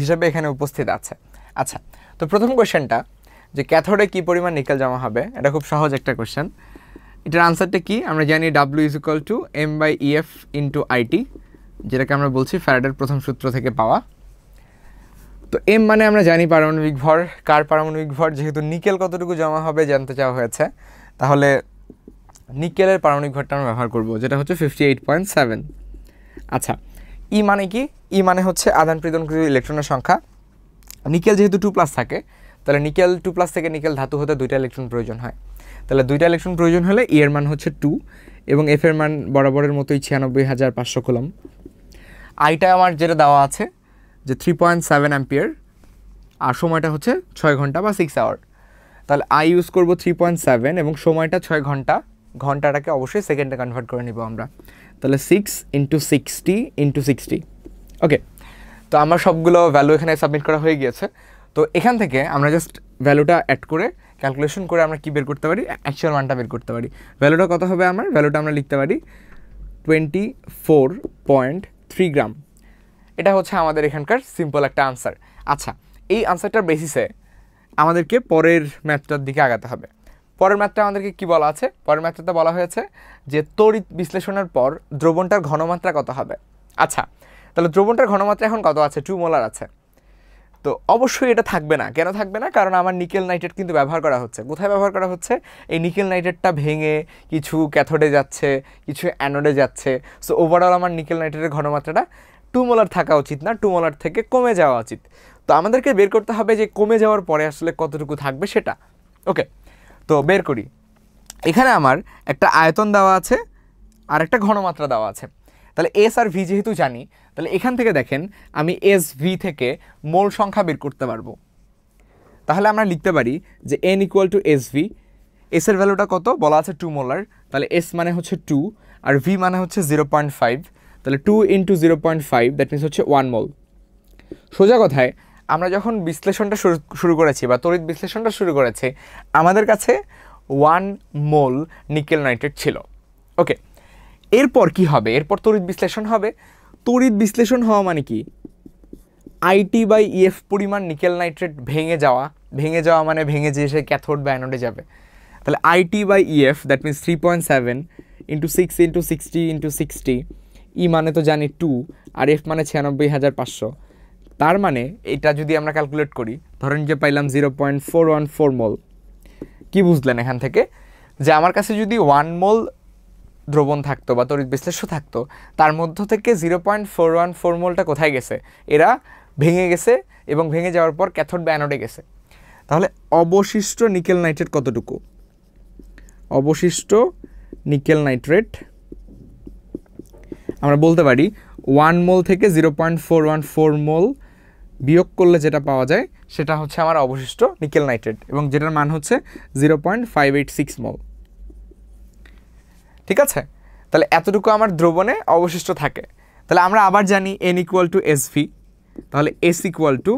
হিসেবে এখানে উপস্থিত আছে। আচ্ছা, তো প্রথম কোয়েশ্চেনটা যে ক্যাথোডে কী পরিমাণ নিকেল জমা হবে, এটা খুব সহজ একটা কোয়েশ্চেন। এটার আনসারটা কি, আমরা জানি W = m/EF × IT, যেটাকে আমরা বলছি ফ্যারাডের প্রথম সূত্র থেকে পাওয়া। তো m মানে আমরা জানি পারমাণবিক ভর, কার পারমাণবিক ভর, যেহেতু নিকেল কতটুকু জমা হবে জানতে চাওয়া হয়েছে, তাহলে নিকেলের পারমাণবিক ভরটা আমরা ব্যবহার করব, যেটা হচ্ছে 58.7। আচ্ছা, ই মানে কি, ই মানে হচ্ছে আদান প্রদানকৃত ইলেকট্রনের সংখ্যা। নিকেল যেহেতু 2+ থাকে, তাহলে নিকেল 2+ থেকে নিকেল ধাতু হতে 2টা ইলেকট্রন প্রয়োজন হয়, তাহলে 2টা ইলেকট্রন প্রয়োজন হলে ই এর মান হচ্ছে 2 এবং এফ এর মান বরাবরের মতোই 96,500 কুলম। আইটা আমার যেটা দেওয়া আছে যে 3.7 অ্যাম্পিয়ার, আর সময়টা হচ্ছে 6 ঘন্টা বা 6 আওয়ার। তাহলে আই ইউজ করব 3.7 এবং সময়টা 6 ঘন্টা, ঘন্টাটাকে অবশ্যই সেকেন্ডে কনভার্ট করে নিব আমরা, তাহলে 6 × 60 × 60। ওকে, তো আমার সবগুলো ভ্যালু এখানে সাবমিট করা হয়ে গিয়েছে। তো এখান থেকে আমরা জাস্ট ভ্যালুটা অ্যাড করে ক্যালকুলেশন করে আমরা কি বের করতে পারি, অ্যাকচুয়াল মানটা বের করতে পারি। ভ্যালুটা কত হবে আমার, ভ্যালুটা আমরা লিখতে পারি 24.3 গ্রাম। এটা হচ্ছে আমাদের এখানকার সিম্পল একটা আনসার। আচ্ছা, এই আনসারটার বেসিসে আমাদেরকে পরের ম্যাথটার দিকে আগাতে হবে। পরের ম্যাথটা আমাদেরকে কি বলা আছে, পরের ম্যাথটাতে বলা হয়েছে যে তড়িৎ বিশ্লেষণের পর দ্রবণটার ঘনমাত্রা কত হবে। আচ্ছা, তাহলে দ্রবণটার ঘনমাত্রা এখন কত আছে, 2 মোলার আছে। তো অবশ্যই এটা থাকবে না, কেন থাকবে না, কারণ আমার নিকেল নাইট্রেট কিন্তু ব্যবহার করা হচ্ছে। কোথায় ব্যবহার করা হচ্ছে, এই নিকেল নাইট্রেটটা ভেঙে কিছু ক্যাথোডে যাচ্ছে, কিছু অ্যানোডে যাচ্ছে। সো ওভারঅল আমার নিকেল নাইট্রেটের ঘনমাত্রাটা 2 মোলার থাকা উচিত না, 2 মোলার থেকে কমে যাওয়া উচিত। তো আমাদেরকে বের করতে হবে যে কমে যাওয়ার পরে আসলে কতটুকু থাকবে সেটা। ওকে, তো বের করি। এখানে আমার একটা আয়তন দেওয়া আছে আর একটা ঘনমাত্রা দেওয়া আছে। তাহলে এস আর ভি যেহেতু জানি, তাহলে এখান থেকে দেখেন আমি এস ভি থেকে মোল সংখ্যা বের করতে পারবো। তাহলে আমরা লিখতে পারি যে n = SV। এস এর ভ্যালুটা কত বলা আছে 2 মোলার, তাহলে এস মানে হচ্ছে 2 আর ভি মানে হচ্ছে 0.5, তাহলে 2 × 0.5 দ্যাট মিনস হচ্ছে 1 মোল। সোজা কথায় আমরা যখন বিশ্লেষণটা শুরু করেছি বা তড়িৎ বিশ্লেষণটা শুরু করেছি, আমাদের কাছে 1 মোল নিকেল নাইট্রেট ছিল। ওকে, এরপর কি হবে, এরপর তড়িৎ বিশ্লেষণ হবে। তড়িৎ বিশ্লেষণ হওয়া মানে কি, IT/EF পরিমাণ নিকেল নাইট্রেট ভেঙে যাওয়া মানে ভেঙে যেয়ে সে ক্যাথোড বা অ্যানোডে যাবে। তাহলে IT/EF দ্যাট মিনস 3.7 × 6 × 60 × 60, ই মানে তো জানি 2 আর এফ মানে 96,500। তার মানে এটা যদি আমরা ক্যালকুলেট করি, ধরেন যে পাইলাম 0.414 মোল। কি বুঝলেন এখান থেকে, যে আমার কাছে যদি 1 মোল দ্রবণ থাকতো বা তড়িৎ বিশ্লেষ্য থাকতো, তার মধ্য থেকে 0.414 মোলটা কোথায় গেছে, এরা ভেঙে গেছে এবং ভেঙে যাওয়ার পর ক্যাথোড বা অ্যানোডে গেছে। তাহলে অবশিষ্ট নিকেল নাইট্রেট কতটুকু, অবশিষ্ট নিকেল নাইট্রেট আমরা বলতে পারি 1 মোল থেকে 0.414 মোল বিয়োগ করলে যেটা পাওয়া যায় সেটা হচ্ছে আমার অবশিষ্ট নিকেল নাইট্রেট, এবং যেটার মান হচ্ছে 0.586 মোল। ঠিক আছে, তাহলে এতটুকু আমার দ্রবণে অবশিষ্ট থাকে। তাহলে আমরা আবার জানি N ইকুয়াল টু SV, তাহলে S equal to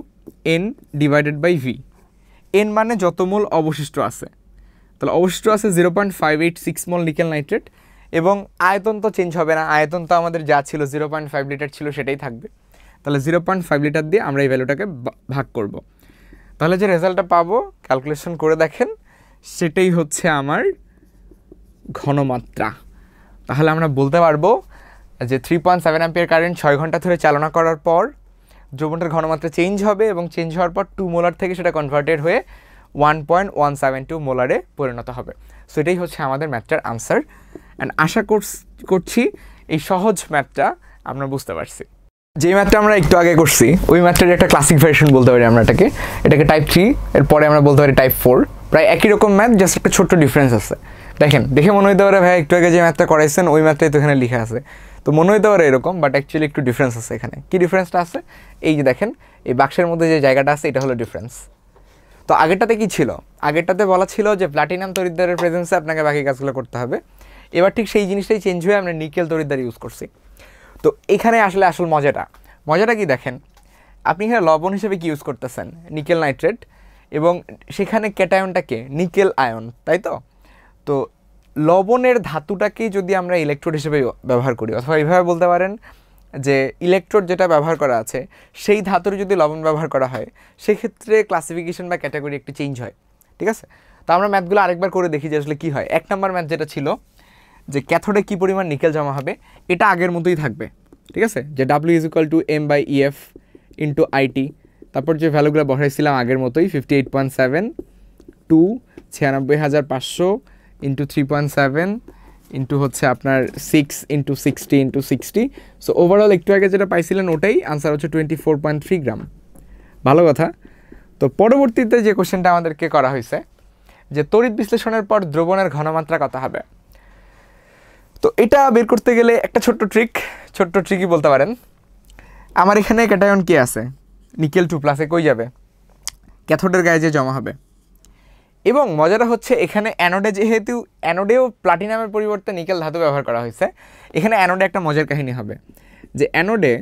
N divided by V। N মানে যত মোল অবশিষ্ট আছে, তাহলে অবশিষ্ট আছে 0.586 মোল নিকেল নাইট্রেট, এবং আয়তন তো চেঞ্জ হবে না, আয়তন তো আমাদের যা ছিল 0.5 লিটার ছিল সেটাই থাকবে। তাহলে 0.5 লিটার দিয়ে আমরা এই ভ্যালুটাকে ভাগ করব। তাহলে যে রেজাল্টটা পাবো ক্যালকুলেশন করে দেখেন, সেটাই হচ্ছে আমার ঘনমাত্রা। তাহলে আমরা বলতে পারবো যে 3.7 অ্যাম্পিয়ার কারেন্ট 6 ঘন্টা ধরে চালনা করার পর দ্রবণটার ঘনমাত্রা চেঞ্জ হবে, এবং চেঞ্জ হওয়ার পর 2 মোলার থেকে সেটা কনভার্টেড হয়ে 1.172 মোলারে পরিণত হবে। সো এটাই হচ্ছে আমাদের ম্যাথটার আনসার। অ্যান্ড আশা করছি এই সহজ ম্যাথটা আমরা বুঝতে পারছি। যে ম্যাথটা আমরা একটু আগে করছি ওই ম্যাথটার একটা ক্লাসিক ভার্সন বলতে পারি আমরা এটাকে টাইপ 3, এরপরে আমরা বলতে পারি টাইপ 4। প্রায় একই রকম ম্যাথ, জাস্ট একটা ছোট্ট ডিফারেন্স আছে। দেখে মনে হতে পারে ভাই একটু আগে যে ম্যাথটা করাইছেন ওই ম্যাথটাই তো এখানে লেখা আছে, তো মনে হতে পারে এরকম, বাট অ্যাকচুয়ালি একটু ডিফারেন্স আছে এখানে। কী ডিফারেন্সটা আছে? এই যে দেখেন, এই বাক্সের মধ্যে যে জায়গাটা আছে এটা হলো ডিফারেন্স। তো আগেরটাতে কি ছিল? আগেরটাতে বলা ছিল যে প্লাটিনাম তড়িৎদ্বারের প্রেজেন্সে আপনাকে বাকি কাজগুলো করতে হবে। এবার ঠিক সেই জিনিসটাই চেঞ্জ হয়ে আমরা নিকেল তড়িৎদ্বার ইউজ করছি। তো এখানে আসলে আসল মজাটা কি দেখেন, আপনি এখানে লবণ হিসেবে কি ইউজ করতেছেন? নিকেল নাইট্রেট, এবং সেখানে ক্যাটায়নটাকে নিকেল আয়ন, তাই তো? তো লবণের ধাতুটাকেই যদি আমরা ইলেকট্রোড হিসেবে ব্যবহার করি, অথবা এইভাবে বলতে পারেন যে ইলেকট্রোড যেটা ব্যবহার করা আছে সেই ধাতুর যদি লবণ ব্যবহার করা হয়, সেক্ষেত্রে ক্লাসিফিকেশন বা ক্যাটাগরি একটু চেঞ্জ হয়। ঠিক আছে, তো আমরা ম্যাথগুলো আরেকবার করে দেখি যে আসলে কী হয়। 1 নম্বর ম্যাথ যেটা ছিল যে ক্যাথোডে কী পরিমাণ নিকেল জমা হবে, এটা আগের মতোই থাকবে। ঠিক আছে, যে W = M/EF × IT, তারপর যে ভ্যালুগুলো বসাইছিলাম আগের মতোই 58.7 টু 96,500 × 3.7 ইন্টু হচ্ছে আপনার 6 × 60 × 60। সো ওভারঅল একটু আগে যেটা পাইছিলেন ওটাই আনসার হচ্ছে 24.3 গ্রাম। ভালো কথা। তো পরবর্তীতে যে কোশ্চেনটা আমাদেরকে করা হয়েছে যে তড়িৎ বিশ্লেষণের পর দ্রবণের ঘনমাত্রা কত হবে, তো এটা বের করতে গেলে একটা ছোট্ট ট্রিকই বলতে পারেন। আমার এখানে ক্যাটায়ন কি আছে? নিকেল 2+ কই যাবে? ক্যাথোডের গায়ে যে জমা হবে। এবং মজাটা হচ্ছে এখানে অ্যানোডেও প্লাটিনামের পরিবর্তে নিকেল ধাতু ব্যবহার করা হয়েছে। এখানে অ্যানোডে একটা মজার কাহিনী হবে যে অ্যানোডে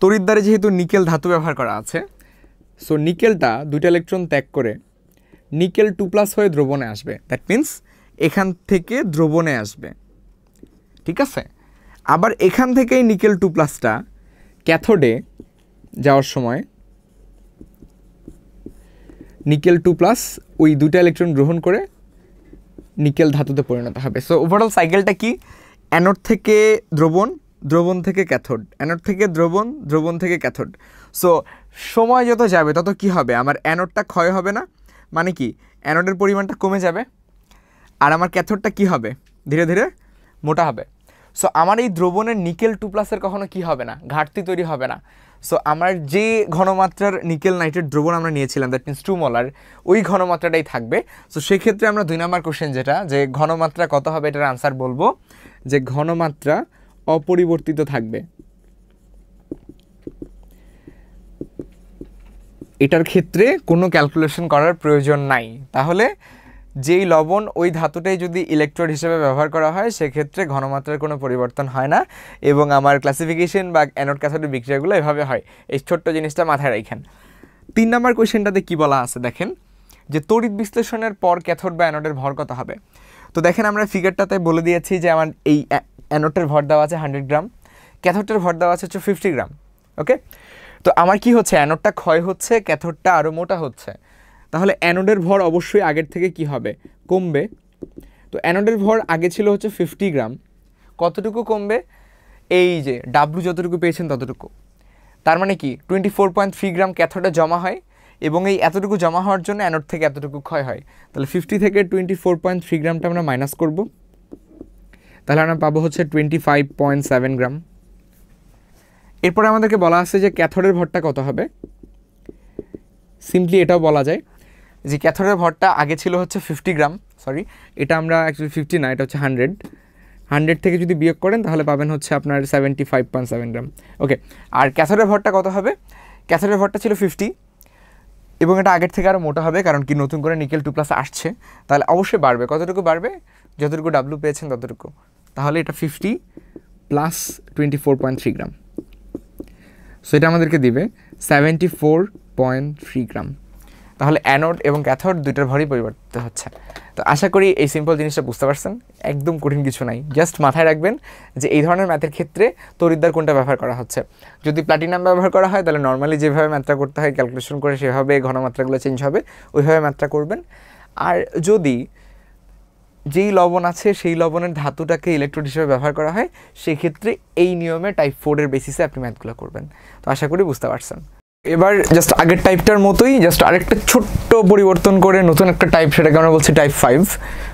তড়িৎদ্বারে যেহেতু নিকেল ধাতু ব্যবহার করা আছে, সো নিকেলটা 2টা ইলেকট্রন ত্যাগ করে নিকেল 2+ হয়ে দ্রবণে আসবে। দ্যাট মিন্স এখান থেকে দ্রবণে আসবে। ঠিক আছে, আবার এখান থেকেই নিকেল 2+টা ক্যাথোডে যাওয়ার সময় নিকেল 2+ ওই 2টা ইলেকট্রন গ্রহণ করে নিকেল ধাতুতে পরিণত হবে। সো ওভারঅল সাইকেলটা কি? অ্যানোড থেকে দ্রবণ, দ্রবণ থেকে ক্যাথোড, অ্যানোড থেকে দ্রবণ, দ্রবণ থেকে ক্যাথোড। সো সময় যত যাবে তত কি হবে? আমার অ্যানোডটা ক্ষয় হবে না, মানে কি অ্যানোডের পরিমাণটা কমে যাবে, আর আমার ক্যাথোডটা কি হবে? ধীরে ধীরে মোটা হবে। সো আমার এই দ্রবণের নিকেল 2+-এর কখনো কি হবে না, ঘাটতি তৈরি হবে না। সো আমার যে ঘনমাত্রার নিকেল নাইট্রেট দ্রবণ আমরা নিয়েছিলাম, দ্যাট মিনস 2 মোলার, ওই ঘনমাত্রাটাই থাকবে। সো সেক্ষেত্রে আমরা 2 নম্বর কোশ্চেন যেটা যে ঘনমাত্রা কত হবে এটার আনসার বলবো যে ঘনমাত্রা অপরিবর্তিত থাকবে। এটার ক্ষেত্রে কোনো ক্যালকুলেশন করার প্রয়োজন নাই। তাহলে যেই লবণ ওই ধাতুটাই যদি ইলেকট্রোড হিসেবে ব্যবহার করা হয় সেক্ষেত্রে ঘনমাত্রার কোনো পরিবর্তন হয় না, এবং আমার ক্লাসিফিকেশন বা অ্যানোড ক্যাথোডের বিক্রিয়াগুলো এভাবে হয়। এই ছোট্ট জিনিসটা মাথায় রাখেন। 3 নম্বর কোয়েশ্চেনটাতে কি বলা আছে দেখেন, যে তড়িৎ বিশ্লেষণের পর ক্যাথোড বা অ্যানোডের ভর কত হবে। তো দেখেন আমরা ফিগারটাতে বলে দিয়েছি যে আমার এই অ্যানোডের ভর দেওয়া আছে 100 গ্রাম, ক্যাথোডের ভর দেওয়া আছে 50 গ্রাম। ওকে, তো আমার কি হচ্ছে? অ্যানোডটা ক্ষয় হচ্ছে, ক্যাথোডটা আরও মোটা হচ্ছে। তাহলে অ্যানোডের ভর অবশ্যই আগের থেকে কি হবে? কমবে। তো অ্যানোডের ভর আগে ছিল হচ্ছে 50 গ্রাম, কতটুকু কমবে? এই যে ডাব্লু যতটুকু পেয়েছেন ততটুকু। তার মানে কি 24.3 গ্রাম ক্যাথোডে জমা হয়, এবং এই এতটুকু জমা হওয়ার জন্য অ্যানোড থেকে এতটুকু ক্ষয় হয়। তাহলে 50 থেকে 24.3 গ্রামটা আমরা মাইনাস করব, তাহলে আমরা পাবো হচ্ছে 25.7 গ্রাম। এরপরে আমাদেরকে বলা আছে যে ক্যাথোডের ভরটা কত হবে। সিম্পলি এটাও বলা যায় যে ক্যাথোডের ভরটা আগে ছিল হচ্ছে 50 গ্রাম, সরি এটা আমরা অ্যাকচুয়ালি 50 না, এটা হচ্ছে 100। 100 থেকে যদি বিয়োগ করেন তাহলে পাবেন হচ্ছে আপনার 75.7 গ্রাম। ওকে, আর ক্যাথোডের ভরটা কত হবে? ক্যাথোডের ভরটা ছিল 50 এবং এটা আগের থেকে আরও মোটা হবে, কারণ কি নতুন করে নিকেল 2+ আসছে, তাহলে অবশ্যই বাড়বে। কতটুকু বাড়বে? যতটুকু ডাব্লু পেয়েছেন ততটুকু। তাহলে এটা 50 প্লাস 24.3 গ্রাম, সো এটা আমাদেরকে দিবে 74.3 গ্রাম। তাহলে অ্যানোড এবং ক্যাথোড দুইটার ভরই পরিবর্তিত হচ্ছে। তো আশা করি এই সিম্পল জিনিসটা বুঝতে পারছেন, একদম কঠিন কিছু নাই। জাস্ট মাথায় রাখবেন যে এই ধরনের ম্যাথের ক্ষেত্রে তড়িৎদ্বার কোনটা ব্যবহার করা হচ্ছে। যদি প্লাটিনাম ব্যবহার করা হয় তাহলে নর্মালি যেভাবে ম্যাথটা করতে হয় ক্যালকুলেশন করে সেভাবে ঘনমাত্রাগুলো চেঞ্জ হবে, ওইভাবে ম্যাথটা করবেন। আর যদি যেই লবণ আছে সেই লবণের ধাতুটাকে ইলেকট্রোড হিসেবে ব্যবহার করা হয়, সেক্ষেত্রে এই নিয়মে টাইপ 4 এর বেসিসে আপনি ম্যাথগুলো করবেন। তো আশা করি বুঝতে পারছেন। এবার জাস্ট আগের টাইপটার মতোই জাস্ট আরেকটা ছোট্ট পরিবর্তন করে নতুন একটা টাইপ, সেটাকে আমরা বলছি টাইপ 5।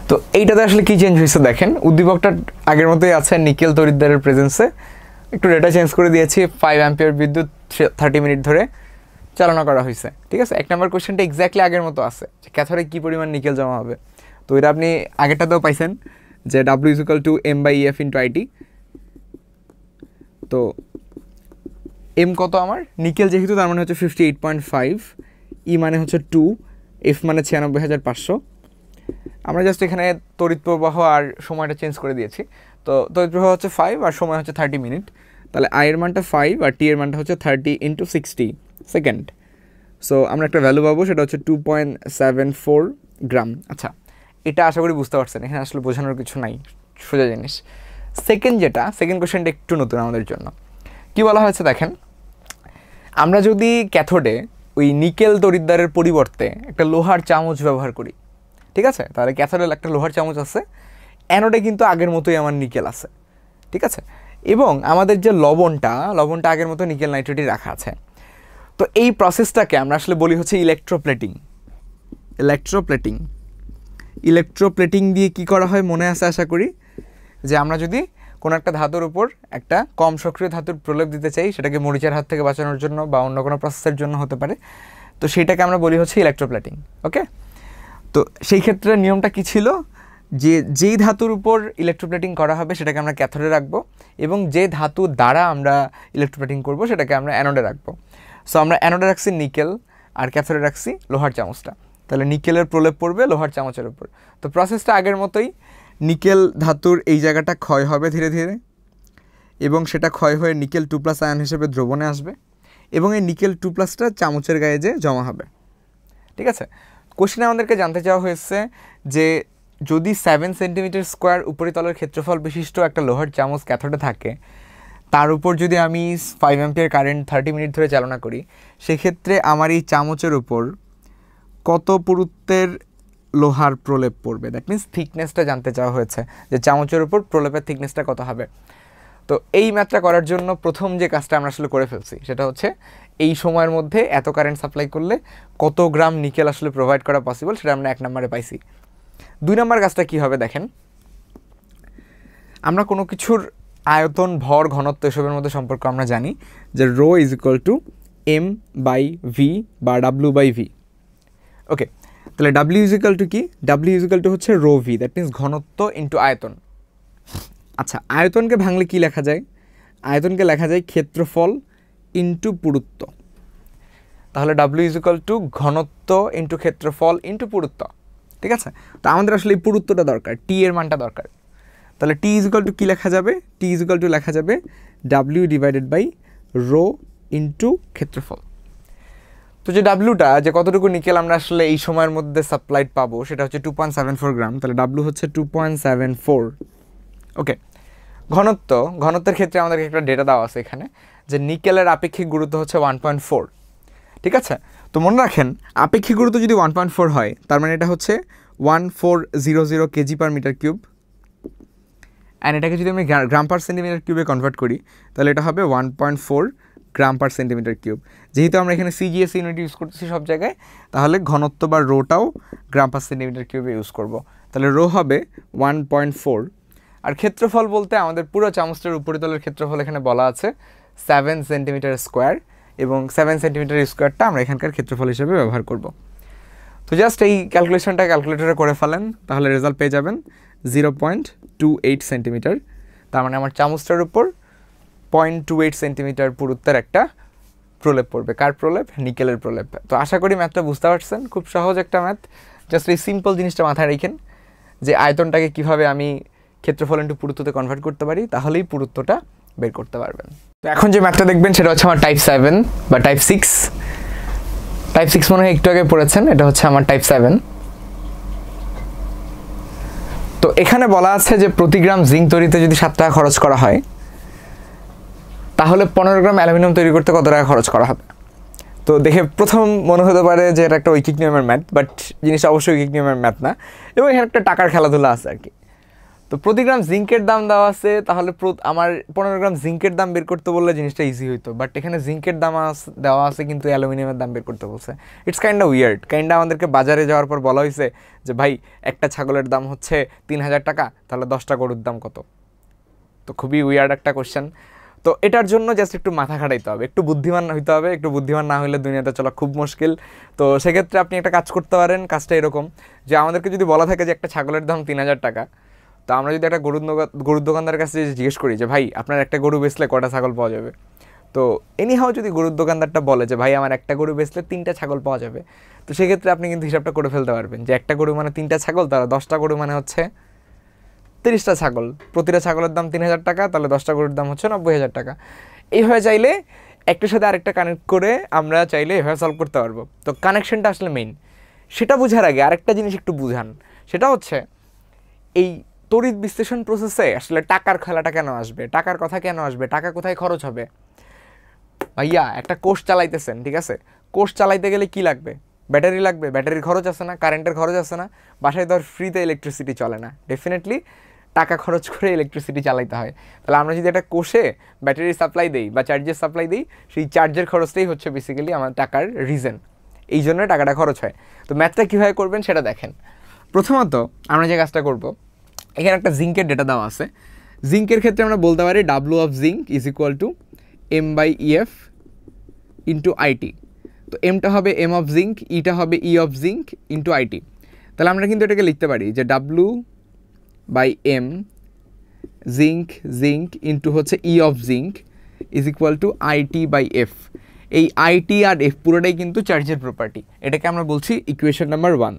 তো এইটাতে আসলে কী চেঞ্জ হয়েছে দেখেন, উদ্দীপকটা আগের মতোই আছে নিকেল তড়িৎদ্বারের প্রেজেন্সে, একটু ডেটা চেঞ্জ করে দিয়েছি। 5 অ্যাম্পিয়ার বিদ্যুৎ 30 মিনিট ধরে চালনা করা হয়েছে, ঠিক আছে। 1 নম্বর কোয়েশ্চেনটা এক্স্যাক্টলি আগের মতো আছে, ক্যাথোডে কী পরিমাণ নিকেল জমা হবে। তো এটা আপনি আগেরটাতেও পাইছেন যে W = M/EF × IT। তো এম কত আমার? নিকেল যেহেতু, তার মানে হচ্ছে 58.5, ই মানে হচ্ছে 2, এফ মানে 96,500। আমরা জাস্ট এখানে তড়িৎ প্রবাহ আর সময়টা চেঞ্জ করে দিয়েছি। তো তড়িৎ প্রবাহ হচ্ছে 5 আর সময় হচ্ছে 30 মিনিট। তাহলে আই এর মানটা 5 আর টি এর মানটা হচ্ছে 30 × 60 সেকেন্ড। সো আমরা একটা ভ্যালু পাবো, সেটা হচ্ছে 2.74 গ্রাম। আচ্ছা, এটা আশা করি বুঝতে পারছেন, এখানে আসলে বোঝানোর কিছু নাই, সোজা জিনিস। সেকেন্ড কোয়েশ্চেনটা একটু নতুন আমাদের জন্য। কি বলা হয়েছে দেখেন, আমরা যদি ক্যাথোডে ওই নিকেল তড়িৎদ্বারের পরিবর্তে একটা লোহার চামচ ব্যবহার করি, ঠিক আছে, তাহলে ক্যাথোডে একটা লোহার চামচ আছে, অ্যানোডে কিন্তু আগের মতোই আমার নিকেল আছে, ঠিক আছে। এবং আমাদের যে লবণটা আগের মতো নিকেল নাইট্রেটই রাখা আছে। তো এই প্রসেসটাকে আমরা আসলে বলি হচ্ছে ইলেকট্রোপ্লেটিং দিয়ে কি করা হয় মনে আছে আশা করি, যে আমরা যদি কোনো একটা ধাতুর উপর একটা কম সক্রিয় ধাতুর প্রলেপ দিতে চাই, সেটাকে মরিচার হাত থেকে বাঁচানোর জন্য বা অন্য কোনো প্রসেসের জন্য হতে পারে, তো সেইটাকে আমরা বলি হচ্ছে ইলেকট্রোপ্লেটিং। ওকে, তো সেই ক্ষেত্রে নিয়মটা কি ছিল, যে যেই ধাতুর উপর ইলেকট্রোপ্লেটিং করা হবে সেটাকে আমরা ক্যাথোডে রাখবো, এবং যে ধাতু দ্বারা আমরা ইলেকট্রোপ্লেটিং করবো সেটাকে আমরা অ্যানোডে রাখবো। সো আমরা অ্যানোডে রাখছি নিকেল আর ক্যাথোডে রাখছি লোহার চামচটা। তাহলে নিকেলের প্রলেপ পড়বে লোহার চামচের উপর। তো প্রসেসটা আগের মতোই, নিকেল ধাতুর এই জায়গাটা ক্ষয় হবে ধীরে ধীরে, এবং সেটা ক্ষয় হয়ে নিকেল 2+ আয়ন হিসেবে দ্রবণে আসবে, এবং এই নিকেল 2+টা চামচের গায়ে যে জমা হবে, ঠিক আছে। কোশ্চেনে আমাদেরকে জানতে চাওয়া হয়েছে যে যদি 7 সেন্টিমিটার স্কোয়ার উপরিতলের ক্ষেত্রফল বিশিষ্ট একটা লোহার চামচ ক্যাথোডে থাকে, তার উপর যদি আমি 5 অ্যাম্পিয়ার কারেন্ট 30 মিনিট ধরে চালনা করি, সেক্ষেত্রে আমার এই চামচের উপর কত পুরুত্বের লোহার প্রলেপ পড়বে। দ্যাট মিনস থিকনেসটা জানতে চাওয়া হয়েছে, যে চামচের উপর প্রলেপের থিকনেসটা কত হবে। তো এই ম্যাথটা করার জন্য প্রথম যে কাজটা আমরা আসলে করে ফেলছি, সেটা হচ্ছে এই সময়ের মধ্যে এত কারেন্ট সাপ্লাই করলে কত গ্রাম নিকেল আসলে প্রোভাইড করা পসিবল, সেটা আমরা 1 নম্বরে পাইছি। 2 নম্বর কাজটা কী হবে দেখেন, আমরা কোনো কিছুর আয়তন, ভর, ঘনত্ব এসবের মধ্যে সম্পর্ক আমরা জানি যে ρ = m/v বা w/v। ওকে, তাহলে w কি? w হচ্ছে ρv, দ্যাট মিনস ঘনত্ব ইন্টু আয়তন। আচ্ছা, আয়তনকে ভাঙলে কি লেখা যায়? আয়তনকে লেখা যায় ক্ষেত্রফল ইন্টু পুরুত্ব। তাহলে w ঘনত্ব ইন্টু ক্ষেত্রফল ইন্টু পুরুত্ব, ঠিক আছে। তো আমাদের আসলে এই পুরুত্বটা দরকার, টি এর মানটা দরকার। তাহলে টি কি লেখা যাবে? টি লেখা যাবে w/ρ ইন্টু ক্ষেত্রফল। তো যে ডাব্লুটা, যে কতটুকু নিকেল আমরা আসলে এই সময়ের মধ্যে সাপ্লাইড পাবো, সেটা হচ্ছে 2.74 গ্রাম। তাহলে ডাব্লু হচ্ছে 2.74। ওকে, ঘনত্বের ক্ষেত্রে আমাদেরকে একটা ডেটা দেওয়া আছে এখানে, যে নিকেলের আপেক্ষিক গুরুত্ব হচ্ছে 1.4, ঠিক আছে। তো মনে রাখেন, আপেক্ষিক গুরুত্ব যদি 1.4 হয়, তার মানে এটা হচ্ছে 1400 kg/m3, অ্যান্ড এটাকে যদি আমি গ্রাম/সেন্টিমিটার কিউবে কনভার্ট করি, তাহলে এটা হবে 1.4 গ্রাম/সেন্টিমিটার কিউব। যেহেতু আমরা এখানে সিজিএস ইউনিট ইউজ করতেছি সব জায়গায়, তাহলে ঘনত্ব বা রোটাও গ্রাম/সেন্টিমিটার কিউবে ইউজ করব। তাহলে রো হবে 1.4। আর ক্ষেত্রফল বলতে আমাদের পুরো চামচটার উপরিতলের ক্ষেত্রফল এখানে বলা আছে 7 সেন্টিমিটার স্কোয়ার, এবং 7 সেন্টিমিটার স্কোয়ারটা আমরা এখানকার ক্ষেত্রফল হিসেবে ব্যবহার করব। তো জাস্ট এই ক্যালকুলেশনটা ক্যালকুলেটরে করে ফেলেন, তাহলে রেজাল্ট পেয়ে যাবেন 0.0 0.28 সেন্টিমিটার, তার মানে আমার চামচটার উপর 0.28 সেন্টিমিটার পুরুত্বের একটা প্রলেপ পড়বে। কার প্রলেপ? নিকেলের প্রলেপ। তো আশা করি ম্যাথটা বুঝতে পারছেন, খুব সহজ একটা ম্যাথ। জাস্ট এই সিম্পল জিনিসটা মাথায় রাখেন যে আয়তনটাকে কীভাবে আমি ক্ষেত্রফল ইন্টু পুরুত্বতে কনভার্ট করতে পারি, তাহলেই পুরুত্বটা বের করতে পারবেন। তো এখন যে ম্যাথটা দেখবেন সেটা হচ্ছে আমার টাইপ 7 বা টাইপ 6। টাইপ 6 মনে হয় একটু আগে পড়েছেন, এটা হচ্ছে আমার টাইপ 7। তো এখানে বলা আছে যে প্রতি গ্রাম জিঙ্ক তৈরিতে যদি 7 টাকা খরচ করা হয়, তাহলে 15 গ্রাম অ্যালুমিনিয়াম তৈরি করতে কত টাকা খরচ করা হবে। তো দেখে প্রথম মনে হতে পারে যে এটা একটা ঐকিক নিয়মের ম্যাথ, বাট জিনিসটা অবশ্যই ঐকিক নিয়মের ম্যাথ না, এবং এখানে একটা টাকার খেলাধুলা আছে আর কি। তো প্রতি গ্রাম জিঙ্কের দাম দেওয়া আছে, তাহলে আমার 15 গ্রাম জিঙ্কের দাম বের করতে বললে জিনিসটা ইজি হইতো, বাট এখানে জিঙ্কের দাম দেওয়া আছে কিন্তু অ্যালুমিনিয়ামের দাম বের করতে বলছে। It's kind of weird. আমাদেরকে বাজারে যাওয়ার পর বলা হয়েছে যে ভাই একটা ছাগলের দাম হচ্ছে 3000 টাকা, তাহলে 10টা গরুর দাম কত? তো খুবই উইয়ার্ড একটা কোশ্চেন। তো এটার জন্য জাস্ট একটু মাথা খাটাইতে হবে, একটু বুদ্ধিমান হইতে হবে। একটু বুদ্ধিমান না হলে দুনিয়াতে চলা খুব মুশকিল। তো সেক্ষেত্রে আপনি একটা কাজ করতে পারেন। কাজটা এরকম যে আমাদেরকে যদি বলা থাকে যে একটা ছাগলের দাম 3000 টাকা, তো আমরা যদি একটা গরুর দোকানদারের কাছে জিজ্ঞেস করি যে ভাই আপনার একটা গরু বেচলে কটা ছাগল পাওয়া যাবে, তো এনিহাও যদি গরুর দোকানদারটা বলে যে ভাই আমার একটা গরু বেচলে 3টা ছাগল পাওয়া যাবে, তো সেক্ষেত্রে আপনি কিন্তু হিসাবটা করে ফেলতে পারবেন যে একটা গরু মানে 3টা ছাগল, তাহলে 10টা গরু মানে হচ্ছে 30টা ছাগল, প্রতিটা ছাগলের দাম 3000 টাকা, তাহলে 10টা গরুর দাম হচ্ছে 90,000 টাকা। এইভাবে চাইলে একটার সাথে আরেকটা কানেক্ট করে আমরা চাইলে এভাবে সলভ করতে পারবো। তো কানেকশনটা আসলে মেইন। সেটা বোঝার আগে আরেকটা জিনিস একটু বুঝান, সেটা হচ্ছে এই তড়িৎ বিশ্লেষণ প্রসেসে আসলে টাকার খেলাটা কেন আসবে, টাকার কথা কেন আসবে, টাকা কোথায় খরচ হবে। ভাইয়া একটা কোষ চালাইতেছেন, ঠিক আছে, কোষ চালাইতে গেলে কি লাগবে? ব্যাটারি লাগবে। ব্যাটারির খরচ আছে না, কারেন্টের খরচ আছে না, বাসায় তো আর ফ্রিতে ইলেকট্রিসিটি চলে না, ডেফিনেটলি টাকা খরচ করে ইলেকট্রিসিটি চালাইতে হয়। তাহলে আমরা যদি একটা কোষে ব্যাটারি সাপ্লাই দিই বা চার্জের সাপ্লাই দিই, সেই চার্জের খরচটাই হচ্ছে বেসিক্যালি আমার টাকার রিজন, এই জন্য টাকাটা খরচ হয়। তো ম্যাথটা কীভাবে করবেন সেটা দেখেন। প্রথমত আমরা যে কাজটা করব, এখানে একটা জিঙ্কের ডেটা দেওয়া আছে। জিঙ্কের ক্ষেত্রে আমরা বলতে পারি W of zinc is equal two M/EF into IT. তো এমটা হবে এম অফ জিঙ্ক, ইটা হবে ই অফ জিঙ্ক ইন্টু আইটি। তাহলে আমরা কিন্তু এটাকে লিখতে পারি যে W/M জিঙ্ক ইন্টু হচ্ছে ই of zinc is equal to IT/F। এই আইটি আর এফ পুরোটাই কিন্তু চার্জের প্রপার্টি, এটাকে আমরা বলছি ইকুয়েশন নাম্বার 1।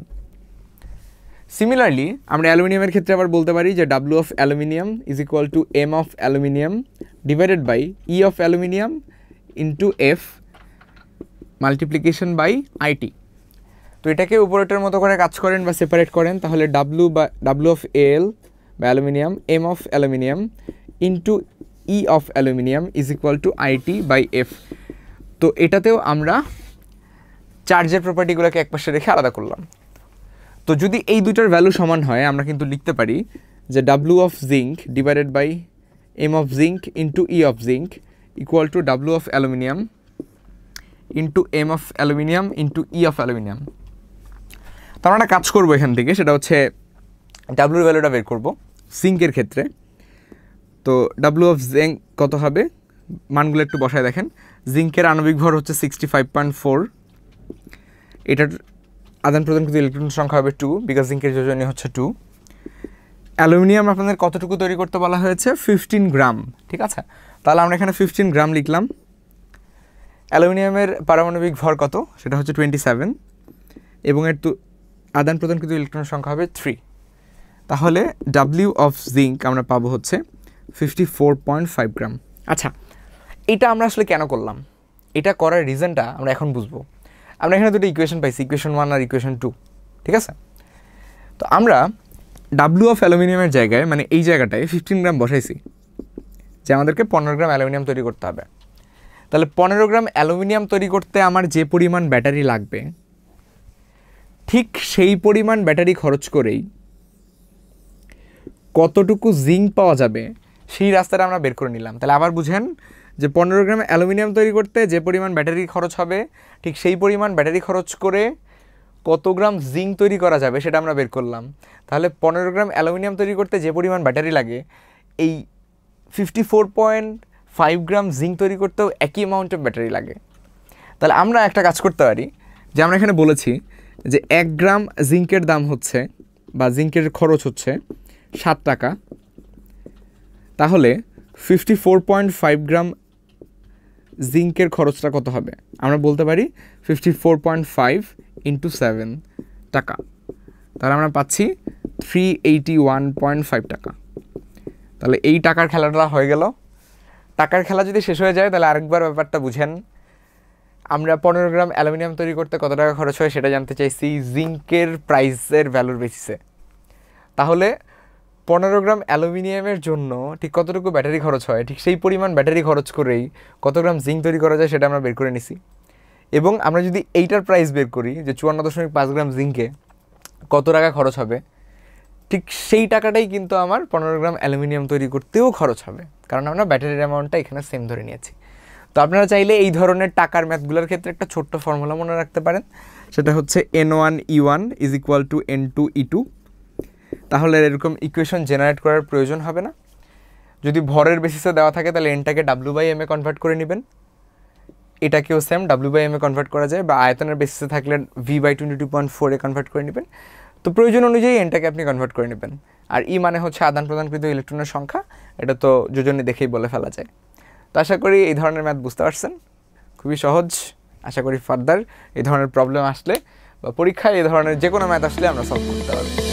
সিমিলারলি আমরা অ্যালুমিনিয়ামের ক্ষেত্রে আবার বলতে পারি যে W of aluminium is equal to M of aluminium divided by E of aluminium into F multiplication by IT. তো এটাকে উপরেটার মতো করে কাজ করেন বা সেপারেট করেন, তাহলে ডাব্লু অফ এল বা aluminium M of aluminium into E of aluminium is equal to IT/F। তো এটাতেও আমরা চার্জের প্রপার্টিগুলোকে একপাশে রেখে আলাদা করলাম। তো যদি এই দুইটার ভ্যালু সমান হয়, আমরা কিন্তু লিখতে পারি যে W of zinc divided by M of zinc into E of zinc equal to W of aluminium into M of aluminium into E of aluminium. তো আমরা একটা কাজ করবো এখান থেকে, সেটা হচ্ছে ডাব্লুর ভ্যালুটা বের করবো জিঙ্কের ক্ষেত্রে। তো ডাব্লু অফ জিঙ্ক কত হবে, মানগুলো একটু বসায় দেখেন। জিঙ্কের আণবিক ভর হচ্ছে 65.4, এটার আদান প্রদান কিন্তু ইলেকট্রন সংখ্যা হবে 2, বিকজ জিঙ্কের যোজনী হচ্ছে 2। অ্যালুমিনিয়াম আপনাদের কতটুকু তৈরি করতে বলা হয়েছে? 15 গ্রাম, ঠিক আছে। তাহলে আমরা এখানে 15 গ্রাম লিখলাম। অ্যালুমিনিয়ামের পারমাণবিক ভর কত? সেটা হচ্ছে 27, এবং এর আদান প্রদান কিন্তু ইলেকট্রন সংখ্যা হবে 3। তাহলে ডাব্লিউ অফ জিঙ্ক আমরা পাবো হচ্ছে 54.5 গ্রাম। আচ্ছা, এটা আমরা আসলে কেন করলাম? এটা করার রিজনটা আমরা এখন বুঝবো। আমরা এখানে দুটো ইকুয়েশন পাইছি, ইকুয়েশন 1 আর ইকুয়েশন 2, ঠিক আছে। তো আমরা ডাব্লু অফ অ্যালুমিনিয়ামের জায়গায়, মানে এই জায়গাটায় 15 গ্রাম বসাইছি যে আমাদেরকে 15 গ্রাম অ্যালুমিনিয়াম তৈরি করতে হবে। তাহলে 15 গ্রাম অ্যালুমিনিয়াম তৈরি করতে আমার যে পরিমাণ ব্যাটারি লাগবে, ঠিক সেই পরিমাণ ব্যাটারি খরচ করেই কতটুকু জিঙ্ক পাওয়া যাবে সেই রাস্তাটা আমরা বের করে নিলাম। তাহলে আবার বুঝেন যে 15 গ্রাম অ্যালুমিনিয়াম তৈরি করতে যে পরিমাণ ব্যাটারি খরচ হবে, ঠিক সেই পরিমাণ ব্যাটারি খরচ করে কত গ্রাম জিঙ্ক তৈরি করা যাবে সেটা আমরা বের করলাম। তাহলে 15 গ্রাম অ্যালুমিনিয়াম তৈরি করতে যে পরিমাণ ব্যাটারি লাগে, এই 54.5 গ্রাম জিঙ্ক তৈরি করতেও একই অ্যামাউন্ট অফ ব্যাটারি লাগে। তাহলে আমরা একটা কাজ করতে পারি যে আমরা এখানে বলেছি যে 1 গ্রাম জিঙ্কের দাম হচ্ছে বা জিঙ্কের খরচ হচ্ছে 7 টাকা, তাহলে 54.5 গ্রাম জিঙ্কের খরচটা কত হবে? আমরা বলতে পারি 54.5 ইন্টু 7 টাকা, তাহলে আমরা পাচ্ছি 381.5 টাকা। তাহলে এই টাকার খেলাটা হয়ে গেল। টাকার খেলা যদি শেষ হয়ে যায় তাহলে আরেকবার ব্যাপারটা বুঝেন। আমরা 15 গ্রাম অ্যালুমিনিয়াম তৈরি করতে কত টাকা খরচ হয় সেটা জানতে চাইছি জিঙ্কের প্রাইসের ভ্যালুর বেসিসে। তাহলে 15 গ্রাম অ্যালুমিনিয়ামের জন্য ঠিক কতটুকু ব্যাটারি খরচ হয়, ঠিক সেই পরিমাণ ব্যাটারি খরচ করেই কত গ্রাম জিঙ্ক তৈরি করা যায় সেটা আমরা বের করে নিছি। এবং আমরা যদি এইটার প্রাইস বের করি যে 54.5 গ্রাম জিঙ্কে কত টাকা খরচ হবে, ঠিক সেই টাকাটাই কিন্তু আমার 15 গ্রাম অ্যালুমিনিয়াম তৈরি করতেও খরচ হবে, কারণ আমরা ব্যাটারির অ্যামাউন্টটা এখানে সেম ধরে নিয়েছি। তো আপনারা চাইলে এই ধরনের টাকার ম্যাথগুলোর ক্ষেত্রে একটা ছোট্ট ফর্মুলা মনে রাখতে পারেন, সেটা হচ্ছে N1E1 is equal two N2E2। তাহলে এরকম ইকুয়েশন জেনারেট করার প্রয়োজন হবে না। যদি ভরের বেসিসে দেওয়া থাকে তাহলে এনটাকে W/m এ কনভার্ট করে নেবেন, এটাকেও সেম W/m এ কনভার্ট করা যায়, বা আয়তনের বেসিসে থাকলে V/22.4 এ কনভার্ট করে নেবেন। তো প্রয়োজন অনুযায়ী এনটাকে আপনি কনভার্ট করে নেবেন। আর ই মানে হচ্ছে আদান প্রদানকৃত ইলেকট্রনের সংখ্যা, এটা তো যোজনী দেখেই বলে ফেলা যায়। তো আশা করি এই ধরনের ম্যাথ বুঝতে পারছেন, খুবই সহজ। আশা করি ফার্দার এই ধরনের প্রবলেম আসলে বা পরীক্ষায় এই ধরনের যে কোনো ম্যাথ আসলে আমরা সলভ করতে পারবো।